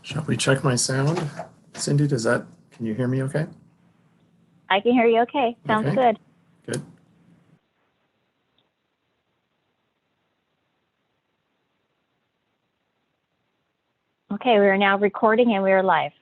Shall we check my sound? Cindy, can you hear me okay? I can hear you okay. Sounds Okay. good. Good. Okay, we are now recording and we are live.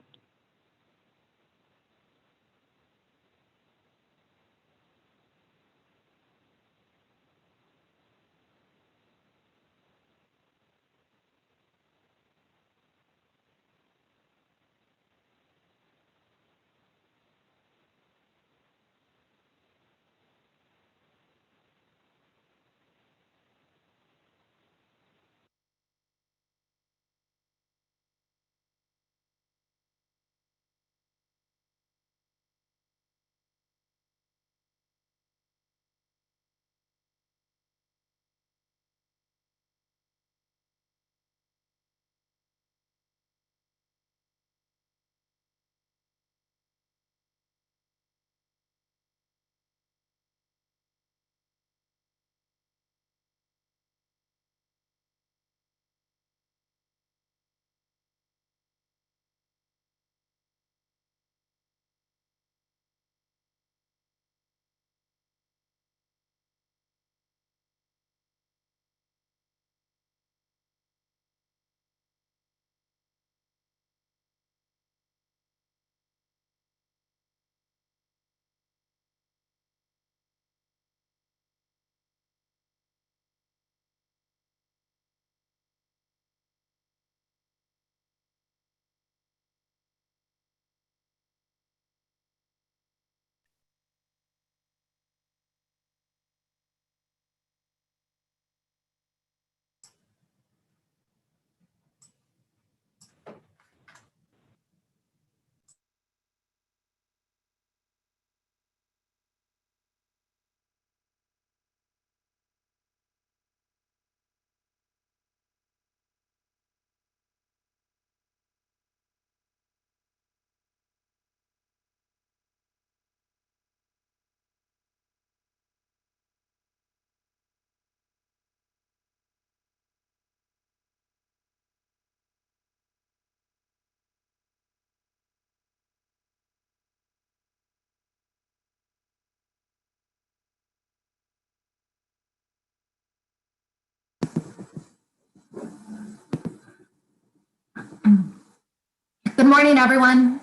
Good morning, everyone.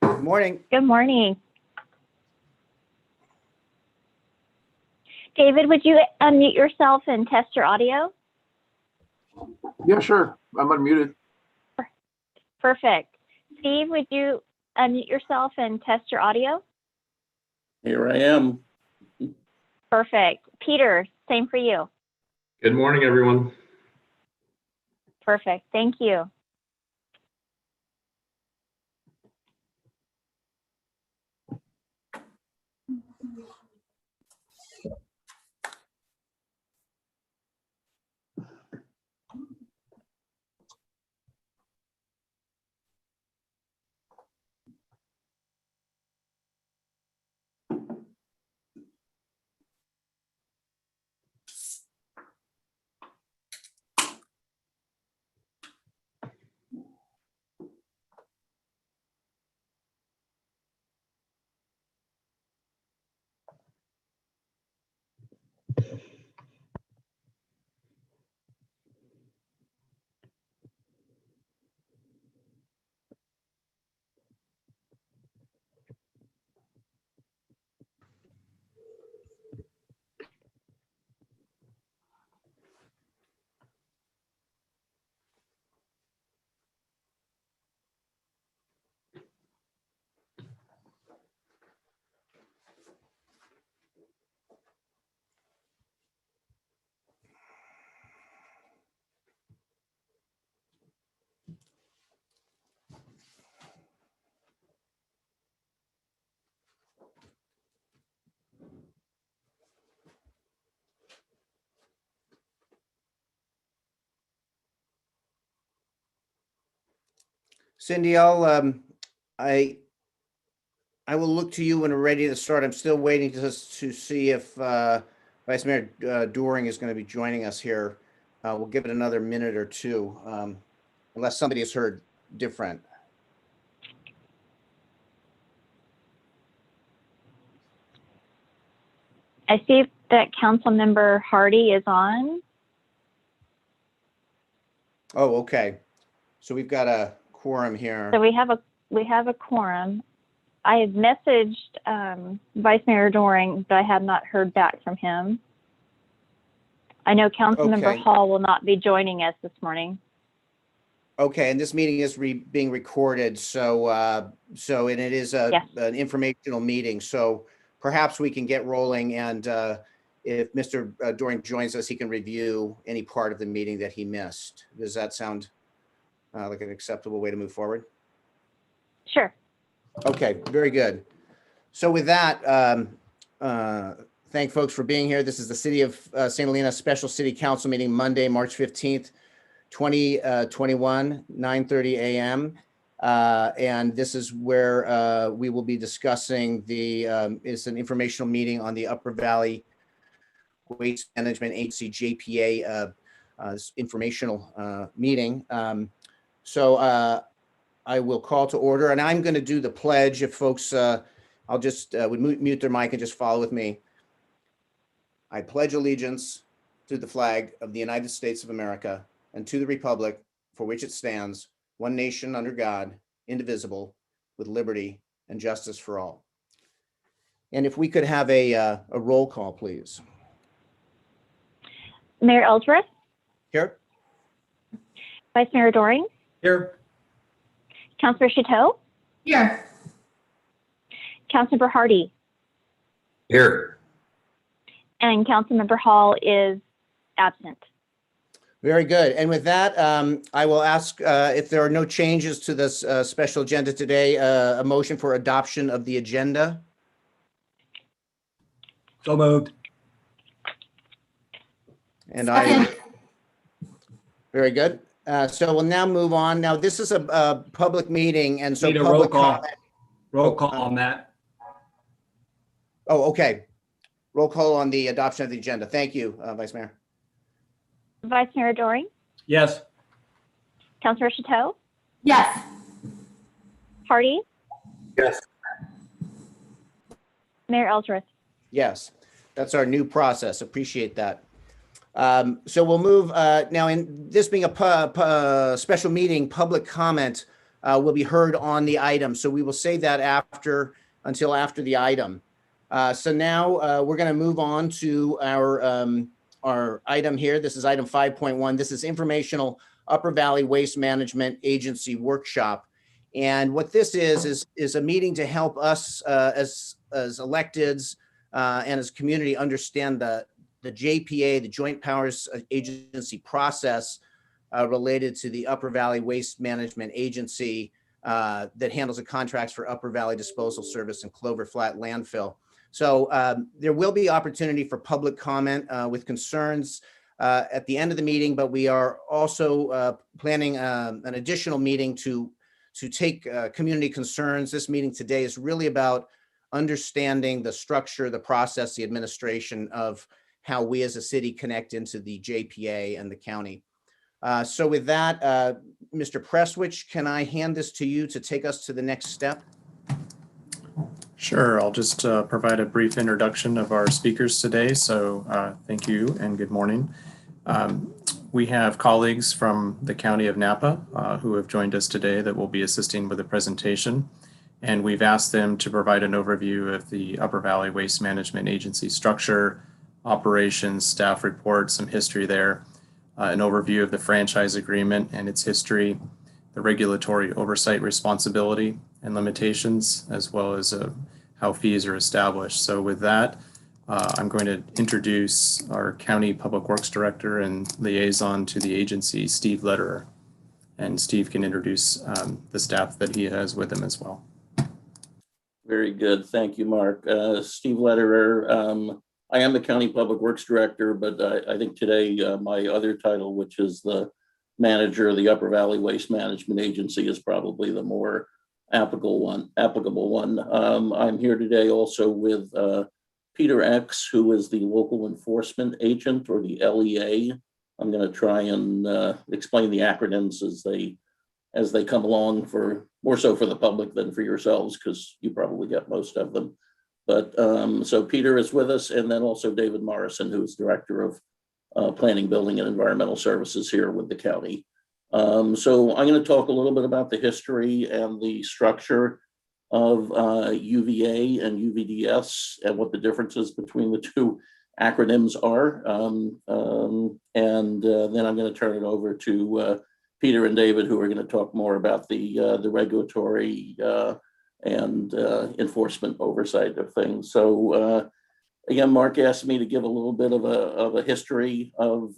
Good morning. Good morning. David, would you unmute yourself and test your audio? Yeah, sure. I'm unmuted. Perfect. Steve, would you unmute yourself and test your audio? Here I am. Perfect. Peter, same for you. Good morning, everyone. Perfect. Thank you. Cindy, I will look to you when we're ready to start. I'm still waiting to see if Vice Mayor Doering is going to be joining us here. We'll give it another minute or two, unless somebody has heard different. I see that Councilmember Hardy is on. Oh, okay. So we've got a quorum here. So we have a quorum. I had messaged Vice Mayor Doring, but I have not heard back from him. I know Councilmember Okay. Hall will not be joining us this morning. Okay, and this meeting is being recorded, so and it is Yes. an informational meeting, so perhaps we can get rolling, and if Mr. Doring joins us, he can review any part of the meeting that he missed. Does that sound like an acceptable way to move forward? Sure. Okay, very good. So with that, thank folks for being here. This is the City of St. Helena Special City Council meeting, Monday, March 15th, 2021, 9:30 a.m. And this is where we will be discussing it's an informational meeting on the Upper Valley Waste Management Agency, JPA, informational meeting. So I will call to order, and I'm going to do the pledge. If folks, I'll just would mute their mic and just follow with me. I pledge allegiance to the flag of the United States of America and to the republic for which it stands, one nation under God, indivisible, with liberty and justice for all. And if we could have a roll call, please. Mayor Ellsworth, Here. Vice Mayor Doring, Here. Councilor Chateau, Here. Councilmember Hardy, Here. and Councilmember Hall is absent. Very good. And with that, I will ask if there are no changes to this special agenda today, a motion for adoption of the agenda. So moved. And Second. very good. So we'll now move on. Now, this is a public meeting, and so Need a roll public call. comment. Roll call on that. Oh, okay. Roll call on the adoption of the agenda. Thank you, Vice Mayor. Vice Mayor Doring, Yes. Councilor Chateau, Yes. Hardy, Yes. Mayor Ellsworth. Yes, that's our new process. Appreciate that. So we'll move now. In this being a special meeting, public comment will be heard on the item. So we will say that until after the item. So now we're going to move on to our item here. This is item 5.1. This is Informational Upper Valley Waste Management Agency Workshop. And what this is a meeting to help us as electeds and as a community understand the JPA, the Joint Powers Agency process related to the Upper Valley Waste Management Agency that handles the contracts for Upper Valley Disposal Service and Clover Flat Landfill. So there will be opportunity for public comment with concerns at the end of the meeting, but we are also planning an additional meeting to take community concerns. This meeting today is really about understanding the structure, the process, the administration of how we as a city connect into the JPA and the county. So with that, Mr. Presswich, can I hand this to you to take us to the next step? Sure, I'll just provide a brief introduction of our speakers today. So thank you and good morning. We have colleagues from the County of Napa who have joined us today that will be assisting with the presentation. And we've asked them to provide an overview of the Upper Valley Waste Management Agency structure, operations, staff report, some history there, an overview of the franchise agreement and its history, the regulatory oversight responsibility and limitations, as well as how fees are established. So with that, I'm going to introduce our County Public Works Director and liaison to the agency, Steve Lederer. And Steve can introduce the staff that he has with him as well. Very good. Thank you, Mark. Steve Lederer. I am the County Public Works Director, but I think today my other title, which is the manager of the Upper Valley Waste Management Agency, is probably the more applicable one. I'm here today also with Peter X, who is the local enforcement agent, or the LEA, I'm going to try and explain the acronyms as they come along, for more so for the public than for yourselves, because you probably get most of them. But so Peter is with us, and then also David Morrison, who is Director of Planning, Building, and Environmental Services here with the county. So I'm going to talk a little bit about the history and the structure of UVA and UVDS and what the differences between the two acronyms are. And then I'm going to turn it over to Peter and David, who are going to talk more about the regulatory and enforcement oversight of things. So again, Mark asked me to give a little bit of a history of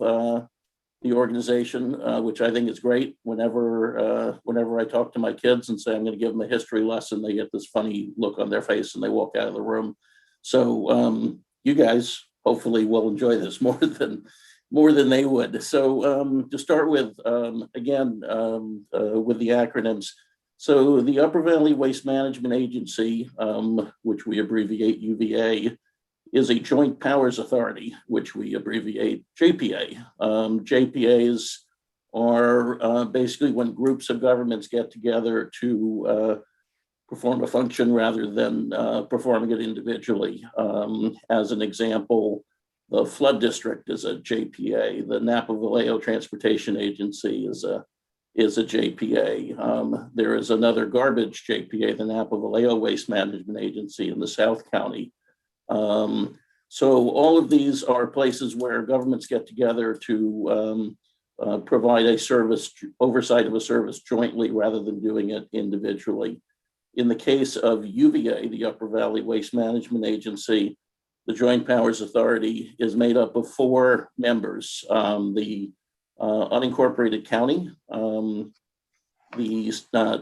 the organization, which I think is great. Whenever I talk to my kids and say I'm going to give them a history lesson, they get this funny look on their face and they walk out of the room. So you guys hopefully will enjoy this more than they would. So to start with, again, with the acronyms. So the Upper Valley Waste Management Agency, which we abbreviate UVA, is a joint powers authority, which we abbreviate JPA. JPAs are basically when groups of governments get together to perform a function rather than performing it individually. As an example, the Flood District is a JPA. The Napa Vallejo Transportation Agency is a JPA. There is another garbage JPA, the Napa Vallejo Waste Management Agency in the South County. So all of these are places where governments get together to provide a service, oversight of a service jointly rather than doing it individually. In the case of UVA, the Upper Valley Waste Management Agency, the Joint Powers Authority is made up of 4 members: the unincorporated county, the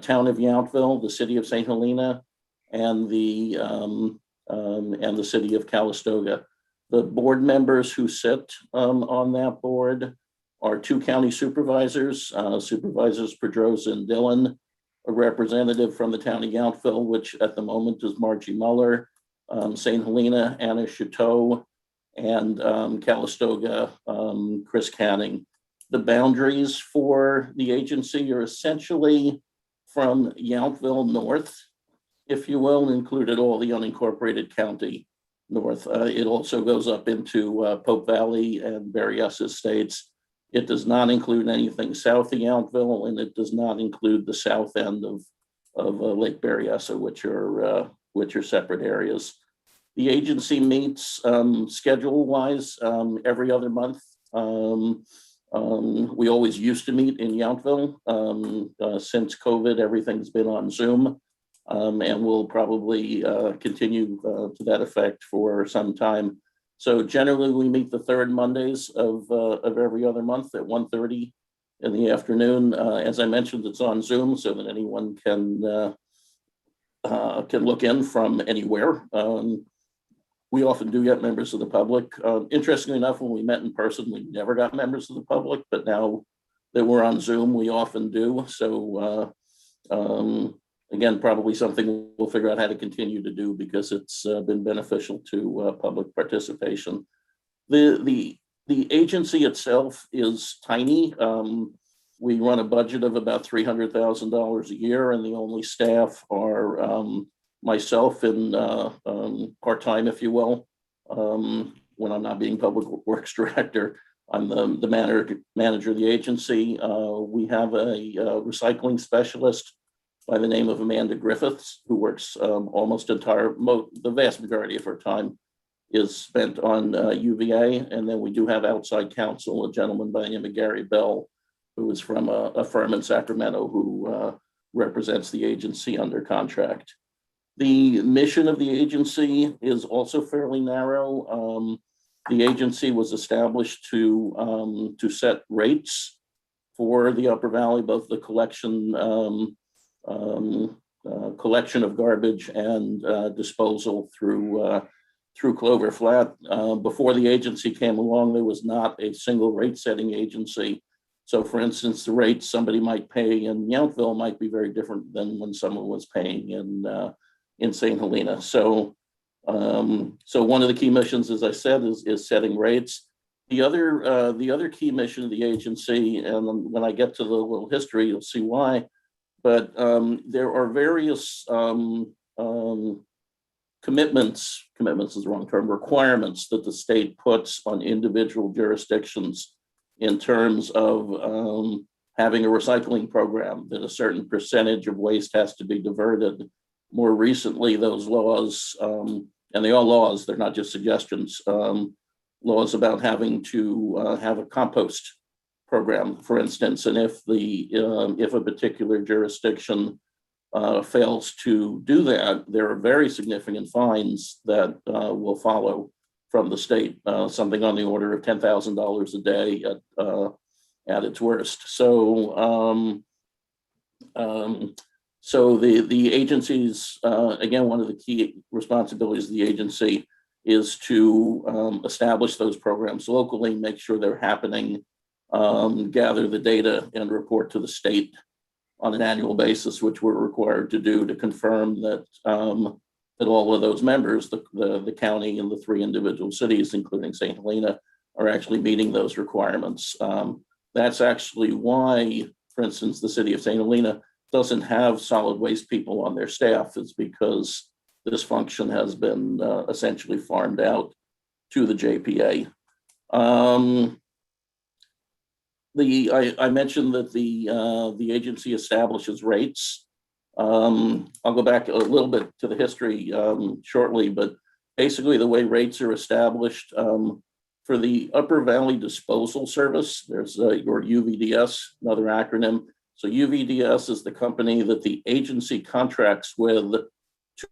town of Yountville, the city of St. Helena, and the city of Calistoga. The board members who sit on that board are 2 county supervisors, Supervisors Pedrosa and Dillon, a representative from the town of Yountville, which at the moment is Margie Muller, St. Helena, Anna Chateau, and Calistoga, Chris Canning. The boundaries for the agency are essentially from Yountville north, if you will, included all the unincorporated county north. It also goes up into Pope Valley and Berryessa estates. It does not include anything south of Yountville, and it does not include the south end of Lake Berryessa, which are separate areas. The agency meets schedule-wise every other month. We always used to meet in Yountville. Since COVID, everything's been on Zoom. And we'll probably continue to that effect for some time. So generally, we meet the 3rd Mondays of every other month at 1:30 in the afternoon. As I mentioned, it's on Zoom so that anyone can look in from anywhere. We often do get members of the public. Interestingly enough, when we met in person, we never got members of the public, but now that we're on Zoom, we often do. So again, probably something we'll figure out how to continue to do because it's been beneficial to public participation. The agency itself is tiny. We run a budget of about $300,000 a year, and the only staff are myself and part-time, if you will. When I'm not being Public Works Director, I'm the manager of the agency. We have a recycling specialist by the name of Amanda Griffiths, who works the vast majority of her time is spent on UVA. And then we do have outside counsel, a gentleman by the name of Gary Bell, who is from a firm in Sacramento who represents the agency under contract. The mission of the agency is also fairly narrow. The agency was established to set rates for the Upper Valley, both the collection of garbage and disposal through Clover Flat. Before the agency came along, there was not a single rate setting agency. So for instance, the rates somebody might pay in Yountville might be very different than when someone was paying in St. Helena. So one of the key missions, as I said, is setting rates. the other key mission of the agency, and when I get to the little history, you'll see why. But there are various commitments is the wrong term, requirements that the state puts on individual jurisdictions in terms of having a recycling program, that a certain percentage of waste has to be diverted. More recently, those laws, and they are laws, they're not just suggestions, laws about having to have a compost program, for instance, and if a particular jurisdiction fails to do that, there are very significant fines that will follow from the state, something on the order of $10,000 a day at its worst. So, so the agency's, again, one of the key responsibilities of the agency is to establish those programs locally, make sure they're happening, gather the data and report to the state on an annual basis, which we're required to do to confirm that that all of those members, the county and the 3 individual cities, including St. Helena, are actually meeting those requirements. That's actually why, for instance, the city of St. Helena doesn't have solid waste people on their staff. It's because this function has been essentially farmed out to the JPA. I mentioned that the agency establishes rates. I'll go back a little bit to the history shortly, but basically the way rates are established for the Upper Valley Disposal Service, there's your UVDS, another acronym. So UVDS is the company that the agency contracts with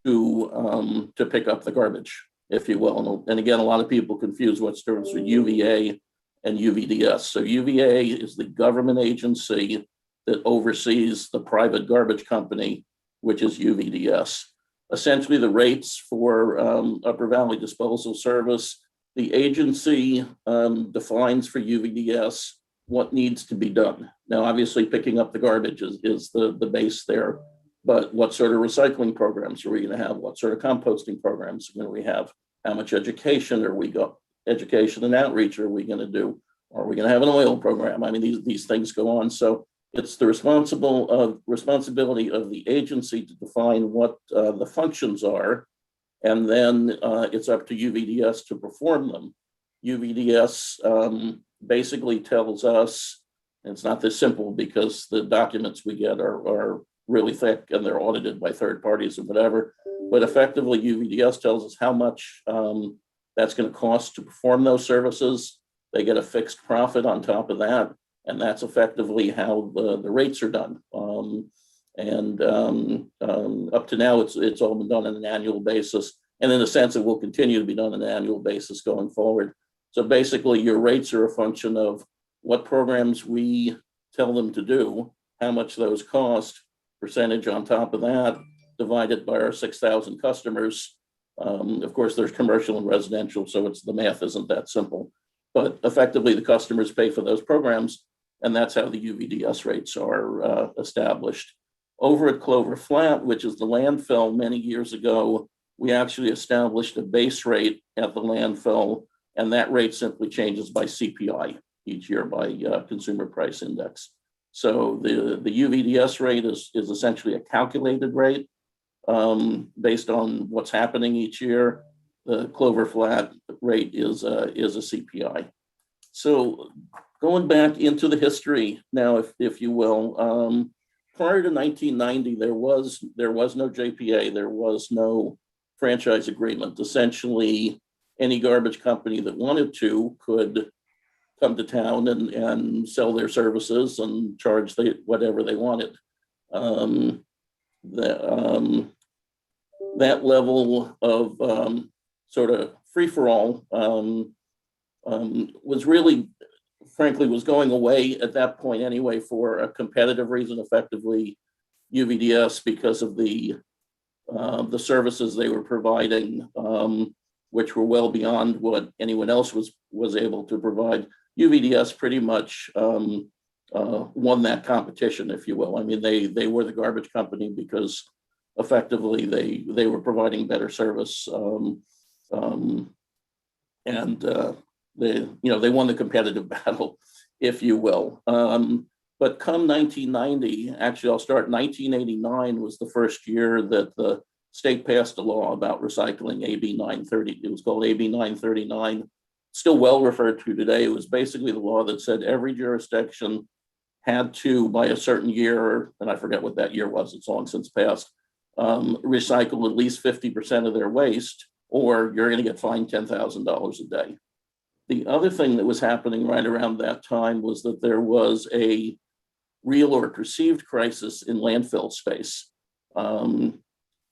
to pick up the garbage, if you will. And again, a lot of people confuse what's the difference with UVA and UVDS. So UVA is the government agency that oversees the private garbage company, which is UVDS. Essentially, the rates for Upper Valley Disposal Service, the agency defines for UVDS what needs to be done. Now, obviously, picking up the garbage is the base there, but what sort of recycling programs are we going to have? What sort of composting programs are we have? How much education are we going? Education and outreach are we going to do? Are we going to have an oil program? I mean, these things go on. So it's the responsibility of the agency to define what the functions are, and then it's up to UVDS to perform them. UVDS basically tells us, and it's not this simple because the documents we get are really thick and they're audited by third parties and whatever, but effectively UVDS tells us how much that's going to cost to perform those services. They get a fixed profit on top of that, and that's effectively how the rates are done. Up to now, it's all been done on an annual basis, and in a sense, it will continue to be done on an annual basis going forward. So basically, your rates are a function of what programs we tell them to do, how much those cost, percentage on top of that, divided by our 6,000 customers. Of course, there's commercial and residential, so the math isn't that simple. But effectively, the customers pay for those programs, and that's how the UVDS rates are established. Over at Clover Flat, which is the landfill, many years ago, we actually established a base rate at the landfill, and that rate simply changes by CPI each year, by Consumer Price Index. So the UVDS rate is essentially a calculated rate based on what's happening each year. The Clover Flat rate is a CPI. So going back into the history now, if you will, prior to 1990, there was no JPA, there was no franchise agreement. Essentially, any garbage company that wanted to could come to town and sell their services and charge whatever they wanted. That level of sort of free-for-all was really, frankly, was going away at that point anyway for a competitive reason, effectively UVDS, because of the services they were providing, which were well beyond what anyone else was able to provide. UVDS pretty much won that competition, if you will. I mean, they were the garbage company because effectively they were providing better service, and they won the competitive battle, if you will. But come 1990, actually I'll start 1989 was the first year that the state passed a law about recycling, AB 930. It was called AB 939, still well referred to today. It was basically the law that said every jurisdiction had to, by a certain year, and I forget what that year was, it's long since passed, recycle at least 50% of their waste, or you're going to get fined $10,000 a day. The other thing that was happening right around that time was that there was a real or perceived crisis in landfill space.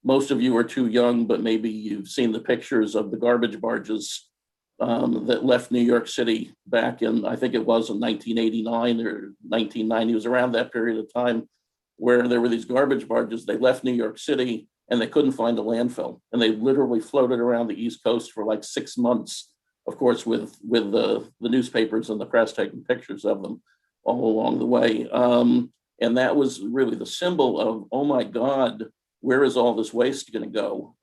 Most of you are too young, but maybe you've seen the pictures of the garbage barges that left New York City back in, I think it was in 1989 or 1990. It was around that period of time where there were these garbage barges. They left New York City and they couldn't find a landfill. And they literally floated around the East Coast for like 6 months, of course, with the newspapers and the press taking pictures of them all along the way. And that was really the symbol of, oh my God, where is all this waste going to go?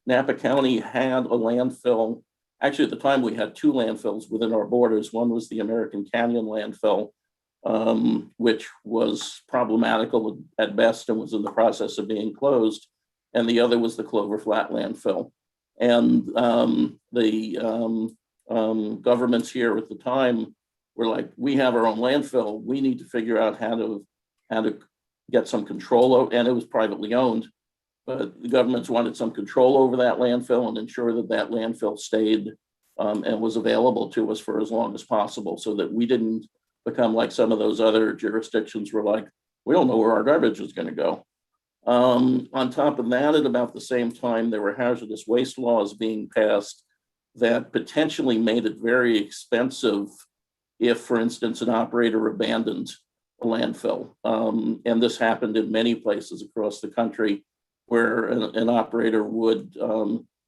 Napa County had a landfill. Actually, at the time, we had 2 landfills within our borders. One was the American Canyon landfill, which was problematical at best and was in the process of being closed. And the other was the Clover Flat landfill. And the governments here at the time were like, we have our own landfill. We need to figure out how to get some control over, and it was privately owned. But the governments wanted some control over that landfill and ensure that that landfill stayed and was available to us for as long as possible, so that we didn't become like some of those other jurisdictions were like, we don't know where our garbage is going to go. On top of that, at about the same time, there were hazardous waste laws being passed that potentially made it very expensive if, for instance, an operator abandoned a landfill. And this happened in many places across the country, where an operator would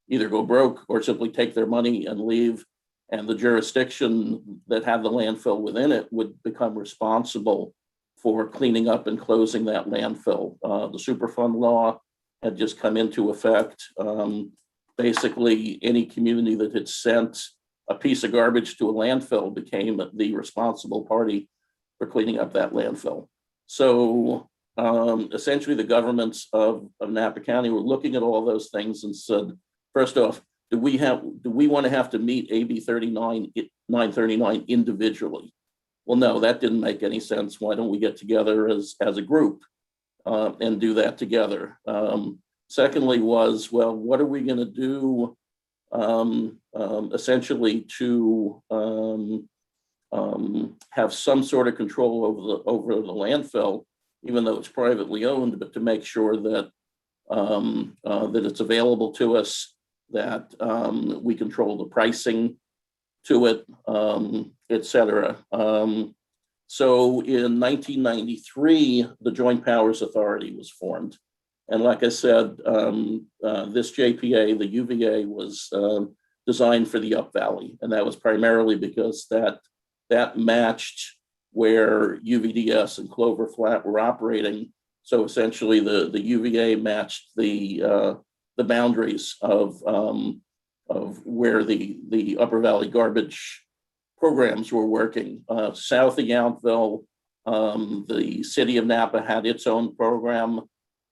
either go broke or simply take their money and leave, and the jurisdiction that had the landfill within it would become responsible for cleaning up and closing that landfill. The Superfund law had just come into effect. Basically, any community that had sent a piece of garbage to a landfill became the responsible party for cleaning up that landfill. So essentially, the governments of Napa County were looking at all those things and said, first off, do we want to have to meet AB 939 individually? Well, no, that didn't make any sense. Why don't we get together as a group and do that together? Secondly was, well, what are we going to do essentially to have some sort of control over the landfill, even though it's privately owned, but to make sure that that it's available to us, that we control the pricing to it, et cetera. So in 1993, the Joint Powers Authority was formed. And like I said, this JPA, the UVA, was designed for the Up Valley. And that was primarily because that matched where UVDS and Clover Flat were operating. So essentially the UVA matched the boundaries of where the Upper Valley garbage programs were working. South of Yountville, the city of Napa had its own program.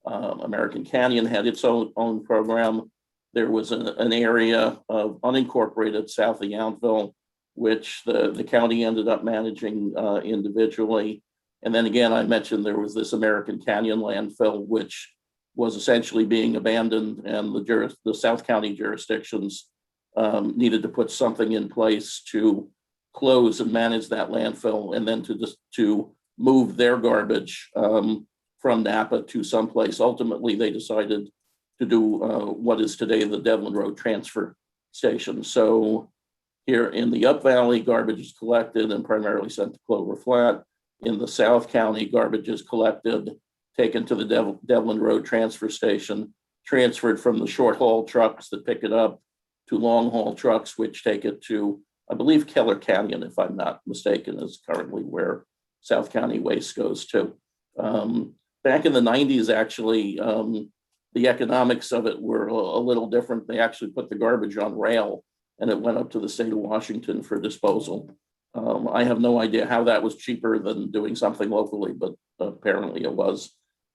American Canyon had its own program. There was an area of unincorporated south of Yountville, which the county ended up managing individually. And then again, I mentioned there was this American Canyon landfill, which was essentially being abandoned, and the South County jurisdictions needed to put something in place to close and manage that landfill, and then to move their garbage from Napa to someplace. Ultimately, they decided to do what is today the Devlin Road Transfer Station. So here in the Up Valley, garbage is collected and primarily sent to Clover Flat. In the South County, garbage is collected, taken to the Devlin Road Transfer Station, transferred from the short haul trucks that pick it up to long haul trucks, which take it to, I believe, Keller Canyon, if I'm not mistaken, is currently where South County waste goes to. Back in the 90s, actually, the economics of it were a little different. They actually put the garbage on rail and it went up to the state of Washington for disposal. I have no idea how that was cheaper than doing something locally, but apparently it was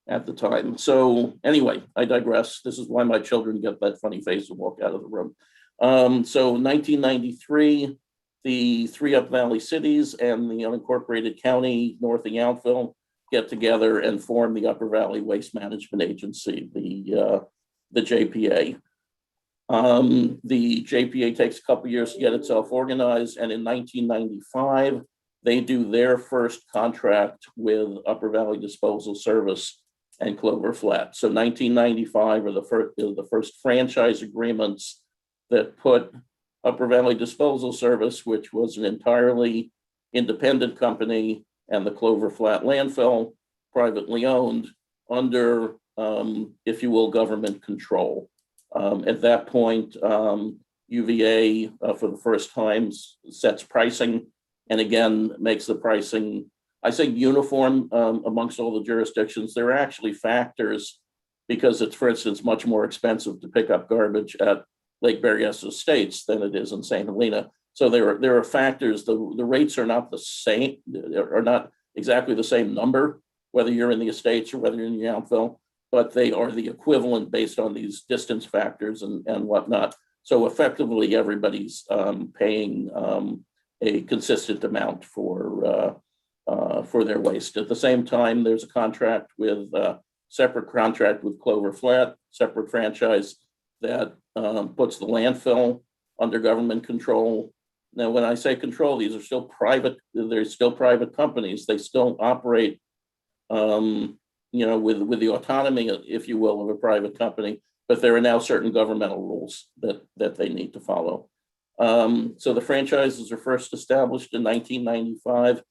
at the time. So anyway, I digress. This is why my children get that funny face and walk out of the room. So 1993, the three Up Valley cities and the unincorporated county north of Yountville get together and form the Upper Valley Waste Management Agency, the JPA. The JPA takes a couple years to get itself organized, and in 1995, they do their first contract with Upper Valley Disposal Service and Clover Flat. So 1995 are the first franchise agreements that put Upper Valley Disposal Service, which was an entirely independent company, and the Clover Flat landfill, privately owned, under, if you will, government control. At that point, UVA, for the first time, sets pricing, and again, makes the pricing, I say uniform amongst all the jurisdictions. There are actually factors, because it's, for instance, much more expensive to pick up garbage at Lake Berryessa Estates than it is in St. Helena. So there are factors. The rates are not the same, are not exactly the same number, whether you're in the Estates or whether you're in Yountville, but they are the equivalent based on these distance factors and whatnot. So effectively, everybody's paying a consistent amount for their waste. At the same time, there's a contract with separate contract with Clover Flat, separate franchise that puts the landfill under government control. Now, when I say control, these are still private. They're still private companies. They still operate, with the autonomy, if you will, of a private company. But there are now certain governmental rules that they need to follow. So the franchises are first established in 1995.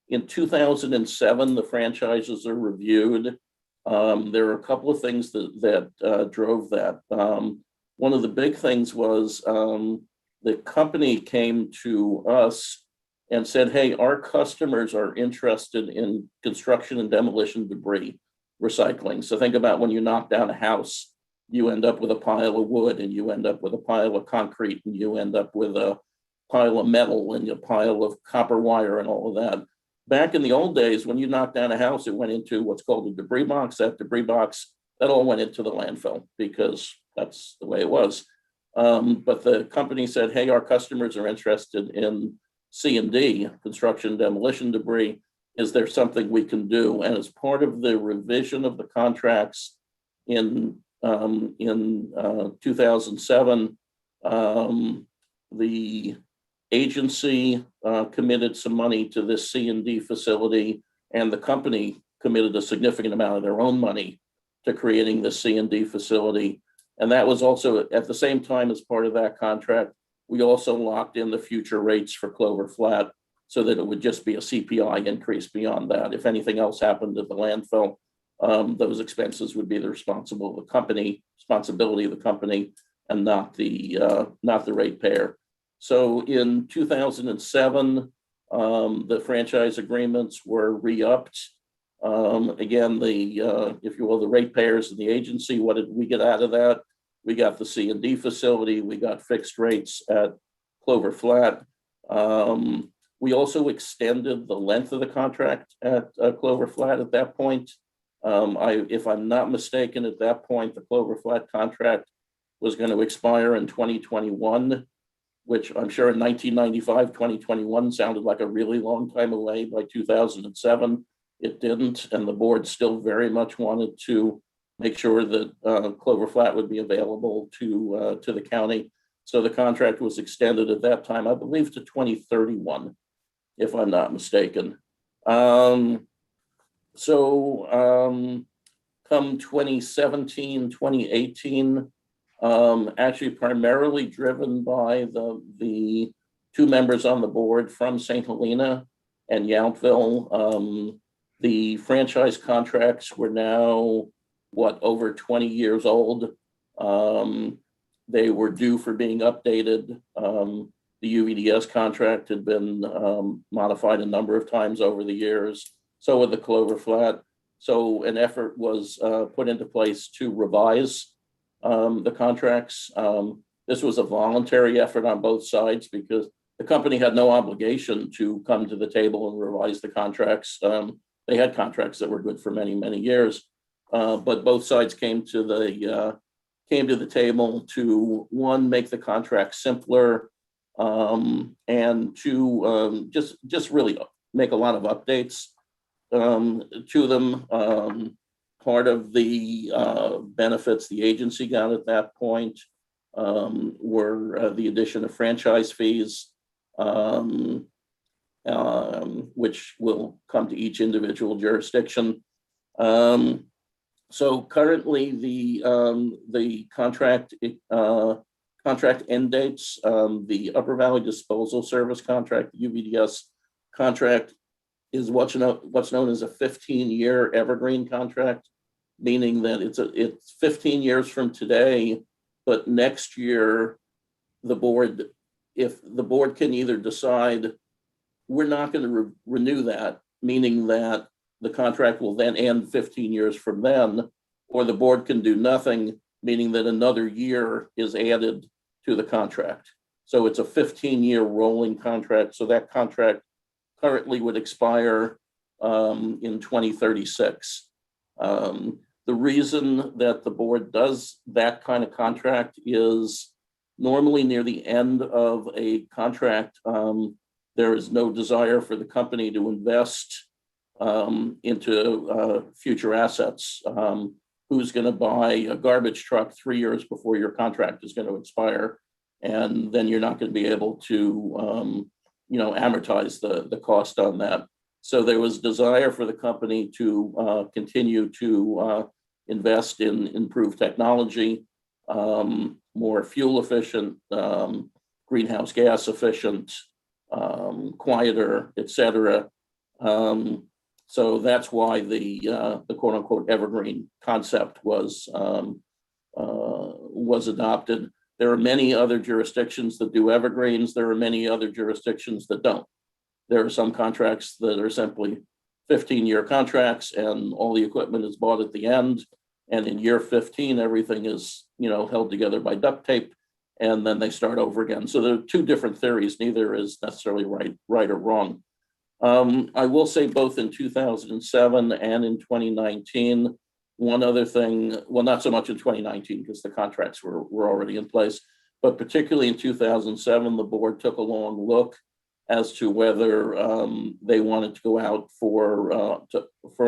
In 2007, the franchises are reviewed. There are a couple of things that drove that. One of the big things was the company came to us and said, hey, our customers are interested in construction and demolition debris recycling. So think about when you knock down a house, you end up with a pile of wood, and you end up with a pile of concrete, and you end up with a pile of metal and a pile of copper wire and all of that. Back in the old days, when you knocked down a house, it went into what's called a debris box. That debris box, that all went into the landfill because that's the way it was. But the company said, hey, our customers are interested in C&D, construction demolition debris. Is there something we can do? And as part of the revision of the contracts in 2007, the agency committed some money to this C&D facility, and the company committed a significant amount of their own money to creating the C&D facility. And that was also at the same time, as part of that contract, we also locked in the future rates for Clover Flat so that it would just be a CPI increase beyond that. If anything else happened at the landfill, those expenses would be the responsibility of the company, and not the ratepayer. So in 2007, the franchise agreements were re-upped. Again, if you will, the ratepayers and the agency, what did we get out of that? We got the C&D facility. We got fixed rates at Clover Flat. We also extended the length of the contract at Clover Flat at that point. If I'm not mistaken, at that point, the Clover Flat contract was going to expire in 2021, which I'm sure in 1995, 2021 sounded like a really long time away. By 2007, it didn't, and the board still very much wanted to make sure that Clover Flat would be available to the county. So the contract was extended at that time, I believe, to 2031, if I'm not mistaken. Come 2017, 2018, actually primarily driven by the two members on the board from St. Helena and Yountville. The franchise contracts were now, over 20 years old. They were due for being updated. The UVDS contract had been modified a number of times over the years. So with the Clover Flat. So an effort was put into place to revise the contracts. This was a voluntary effort on both sides because the company had no obligation to come to the table and revise the contracts. They had contracts that were good for many, many years, but both sides came to the table to, one, make the contract simpler, and two, just really make a lot of updates to them. Part of the benefits the agency got at that point were the addition of franchise fees, which will come to each individual jurisdiction. So currently, the contract end dates, the Upper Valley Disposal Service contract, the UVDS contract, is what's known as a 15-year evergreen contract, meaning that it's 15 years from today, but next year, if the board can either decide we're not going to renew that, meaning that the contract will then end 15 years from then, or the board can do nothing, meaning that another year is added to the contract. So it's a 15-year rolling contract. So that contract currently would expire in 2036. The reason that the board does that kind of contract is normally near the end of a contract, there is no desire for the company to invest into future assets. Who's going to buy a garbage truck 3 years before your contract is going to expire? And then you're not going to be able to amortize the cost on that. So there was desire for the company to continue to invest in improved technology, more fuel efficient, greenhouse gas efficient, quieter, et cetera. So that's why the quote unquote evergreen concept was adopted. There are many other jurisdictions that do evergreens. There are many other jurisdictions that don't. There are some contracts that are simply 15-year contracts and all the equipment is bought at the end. And in year 15, everything is, held together by duct tape, and then they start over again. So there are two different theories. Neither is necessarily right or wrong. I will say both in 2007 and in 2019, one other thing, well, not so much in 2019 because the contracts were already in place, but particularly in 2007, the board took a long look as to whether they wanted to go out for an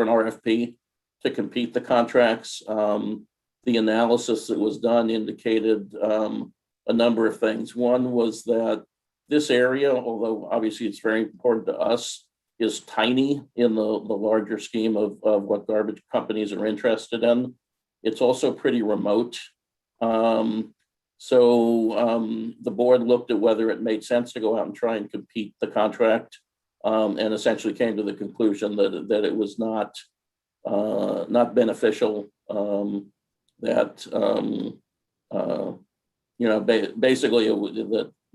RFP to compete the contracts. The analysis that was done indicated a number of things. One was that this area, although obviously it's very important to us, is tiny in the larger scheme of what garbage companies are interested in. It's also pretty remote. So the board looked at whether it made sense to go out and try and compete the contract, and essentially came to the conclusion that it was not beneficial. Basically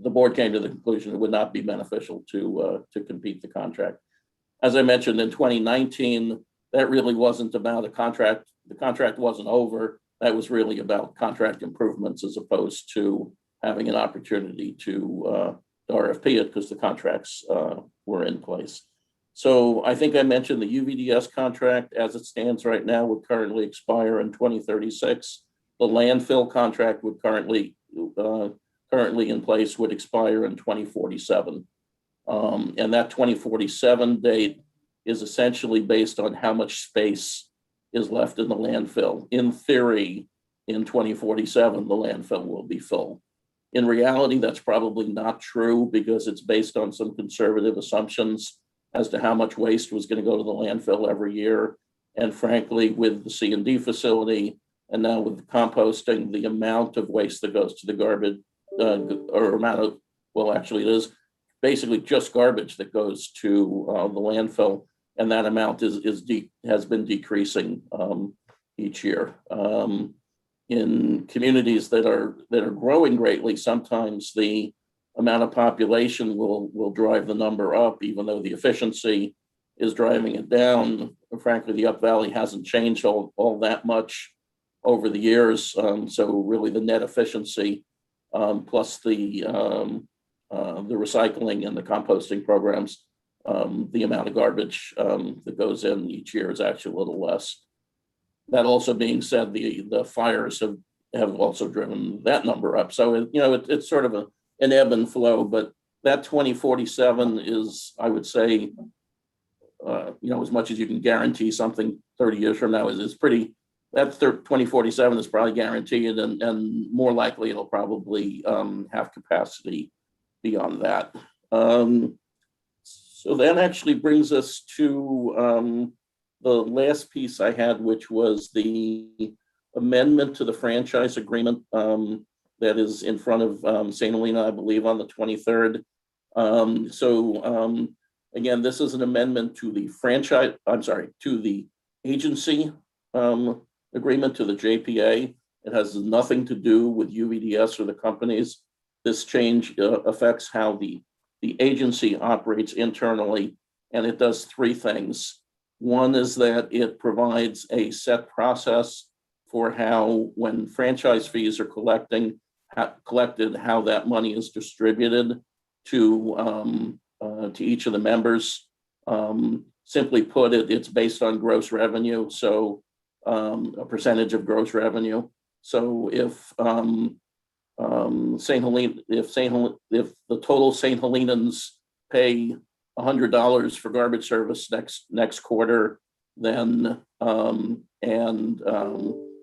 the board came to the conclusion it would not be beneficial to compete the contract. As I mentioned, in 2019, that really wasn't about a contract. The contract wasn't over. That was really about contract improvements as opposed to having an opportunity to RFP it because the contracts were in place. So I think I mentioned the UVDS contract as it stands right now would currently expire in 2036. The landfill contract would currently in place would expire in 2047. And that 2047 date is essentially based on how much space is left in the landfill. In theory, in 2047, the landfill will be full. In reality, that's probably not true because it's based on some conservative assumptions as to how much waste was going to go to the landfill every year. And frankly, with the C&D facility and now with the composting, the amount of waste that goes to the garbage, actually it is basically just garbage that goes to the landfill, and that amount has been decreasing each year. In communities that are growing greatly, sometimes the amount of population will drive the number up, even though the efficiency is driving it down. Frankly, the Up Valley hasn't changed all that much over the years, so really the net efficiency plus the recycling and the composting programs, the amount of garbage that goes in each year is actually a little less. That also being said, the fires have also driven that number up. So it's sort of an ebb and flow, but that 2047 is, I would say, as much as you can guarantee something 30 years from now is pretty. That 2047 is probably guaranteed, and more likely it'll probably have capacity beyond that. So that actually brings us to the last piece I had, which was the amendment to the franchise agreement that is in front of St. Helena, I believe, on the 23rd. Again, this is an amendment to the to the agency agreement, to the JPA. It has nothing to do with UVDS or the companies. This change affects how the agency operates internally, and it does three things. One is that it provides a set process for how, when franchise fees are collected, how that money is distributed to each of the members. Simply put, it's based on gross revenue, so a percentage of gross revenue. So if if the total St. Helenans pay $100 for garbage service next quarter, then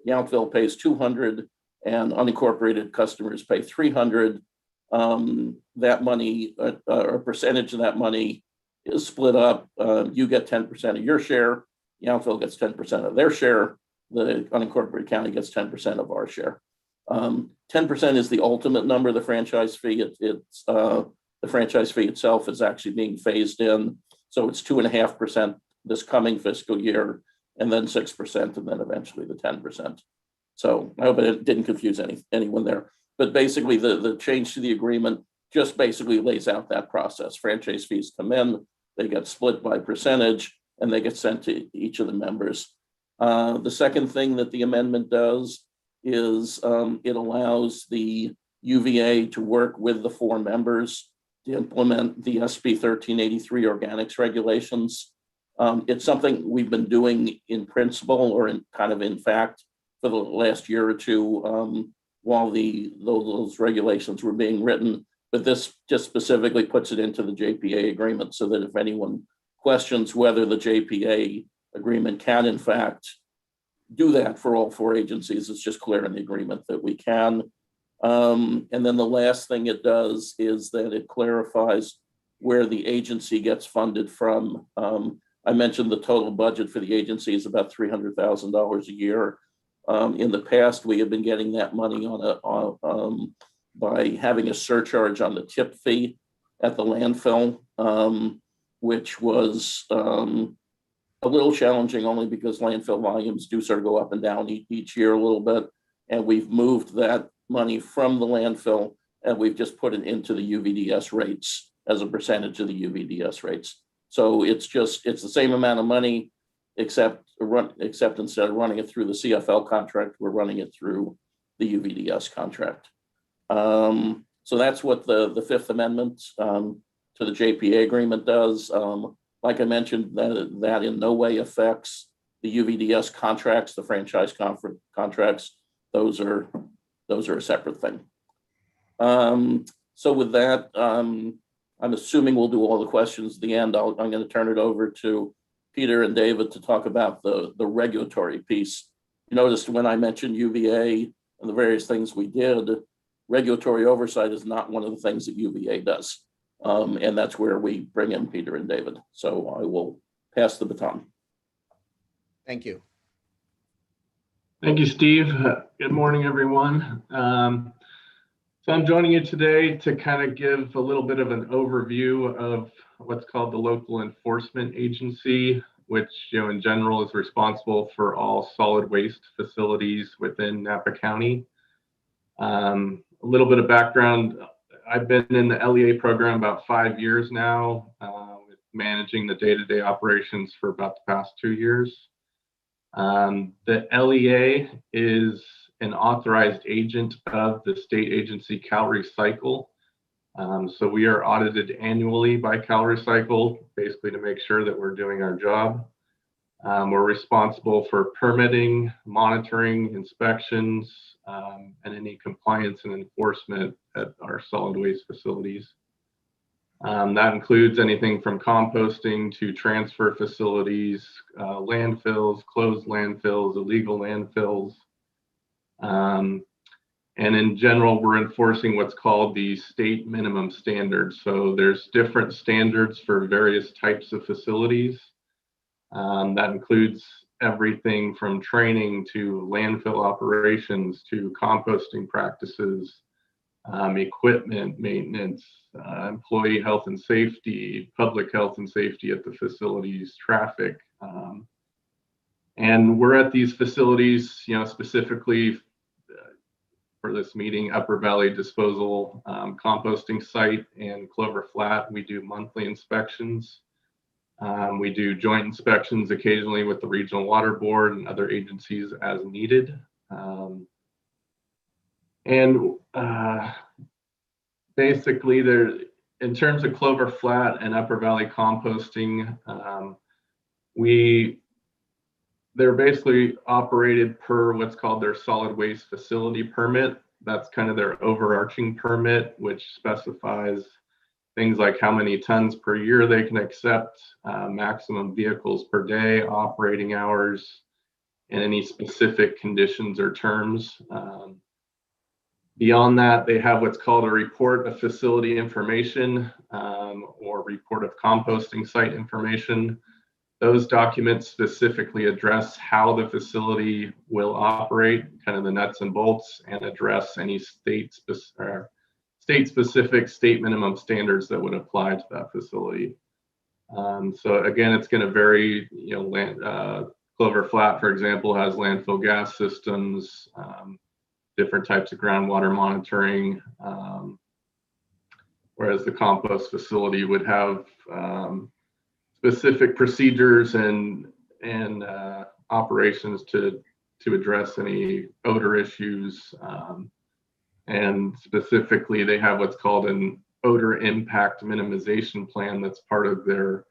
Yountville pays $200 and unincorporated customers pay $300. That money, a percentage of that money is split up. You get 10% of your share, Yountville gets 10% of their share, the unincorporated county gets 10% of our share. 10% is the ultimate number, the franchise fee. The franchise fee itself is actually being phased in. So it's 2.5% this coming fiscal year, and then 6%, and then eventually the 10%. So I hope it didn't confuse anyone there. But basically the change to the agreement just basically lays out that process. Franchise fees come in, they get split by percentage, and they get sent to each of the members. The second thing that the amendment does is it allows the UVA to work with the 4 members to implement the SB 1383 organics regulations. It's something we've been doing in principle or in fact for the last year or two while those regulations were being written. But this just specifically puts it into the JPA agreement so that if anyone questions whether the JPA agreement can in fact do that for all 4 agencies, it's just clear in the agreement that we can. And then the last thing it does is that it clarifies where the agency gets funded from. I mentioned the total budget for the agency is about $300,000 a year. In the past, we have been getting that money by having a surcharge on the tip fee at the landfill, which was a little challenging only because landfill volumes do sort of go up and down each year a little bit. And we've moved that money from the landfill and we've just put it into the UVDS rates as a percentage of the UVDS rates. So it's the same amount of money, except instead of running it through the CFL contract, we're running it through the UVDS contract. So that's what the Fifth Amendment to the JPA agreement does. Like I mentioned, that in no way affects the UVDS contracts, the franchise contracts. Those are a separate thing. So with that, I'm assuming we'll do all the questions at the end. I'm going to turn it over to Peter and David to talk about the regulatory piece. You noticed when I mentioned UVA and the various things we did, regulatory oversight is not one of the things that UVA does. And that's where we bring in Peter and David. So I will pass the baton. Thank you. Thank you, Steve. Good morning, everyone. So I'm joining you today to kind of give a little bit of an overview of what's called the local enforcement agency, which, in general is responsible for all solid waste facilities within Napa County. A little bit of background. I've been in the LEA program about 5 years now, managing the day-to-day operations for about the past 2 years. The LEA is an authorized agent of the state agency CalRecycle. So we are audited annually by CalRecycle, basically to make sure that we're doing our job. We're responsible for permitting, monitoring, inspections, and any compliance and enforcement at our solid waste facilities. That includes anything from composting to transfer facilities, landfills, closed landfills, illegal landfills. And in general, we're enforcing what's called the state minimum standards. So there's different standards for various types of facilities. That includes everything from training to landfill operations to composting practices, equipment maintenance, employee health and safety, public health and safety at the facilities, traffic. And we're at these facilities, specifically for this meeting, Upper Valley Disposal composting site and Clover Flat. We do monthly inspections. We do joint inspections occasionally with the Regional Water Board and other agencies as needed. Basically, in terms of Clover Flat and Upper Valley composting, they're basically operated per what's called their solid waste facility permit. That's kind of their overarching permit, which specifies things like how many tons per year they can accept, maximum vehicles per day, operating hours, and any specific conditions or terms. Beyond that, they have what's called a report of facility information or report of composting site information. Those documents specifically address how the facility will operate, kind of the nuts and bolts, and address any state-specific state minimum standards that would apply to that facility. So again, it's going to vary. Clover Flat, for example, has landfill gas systems, different types of groundwater monitoring, whereas the compost facility would have specific procedures and operations to address any odor issues. And specifically, they have what's called an odor impact minimization plan that's part of their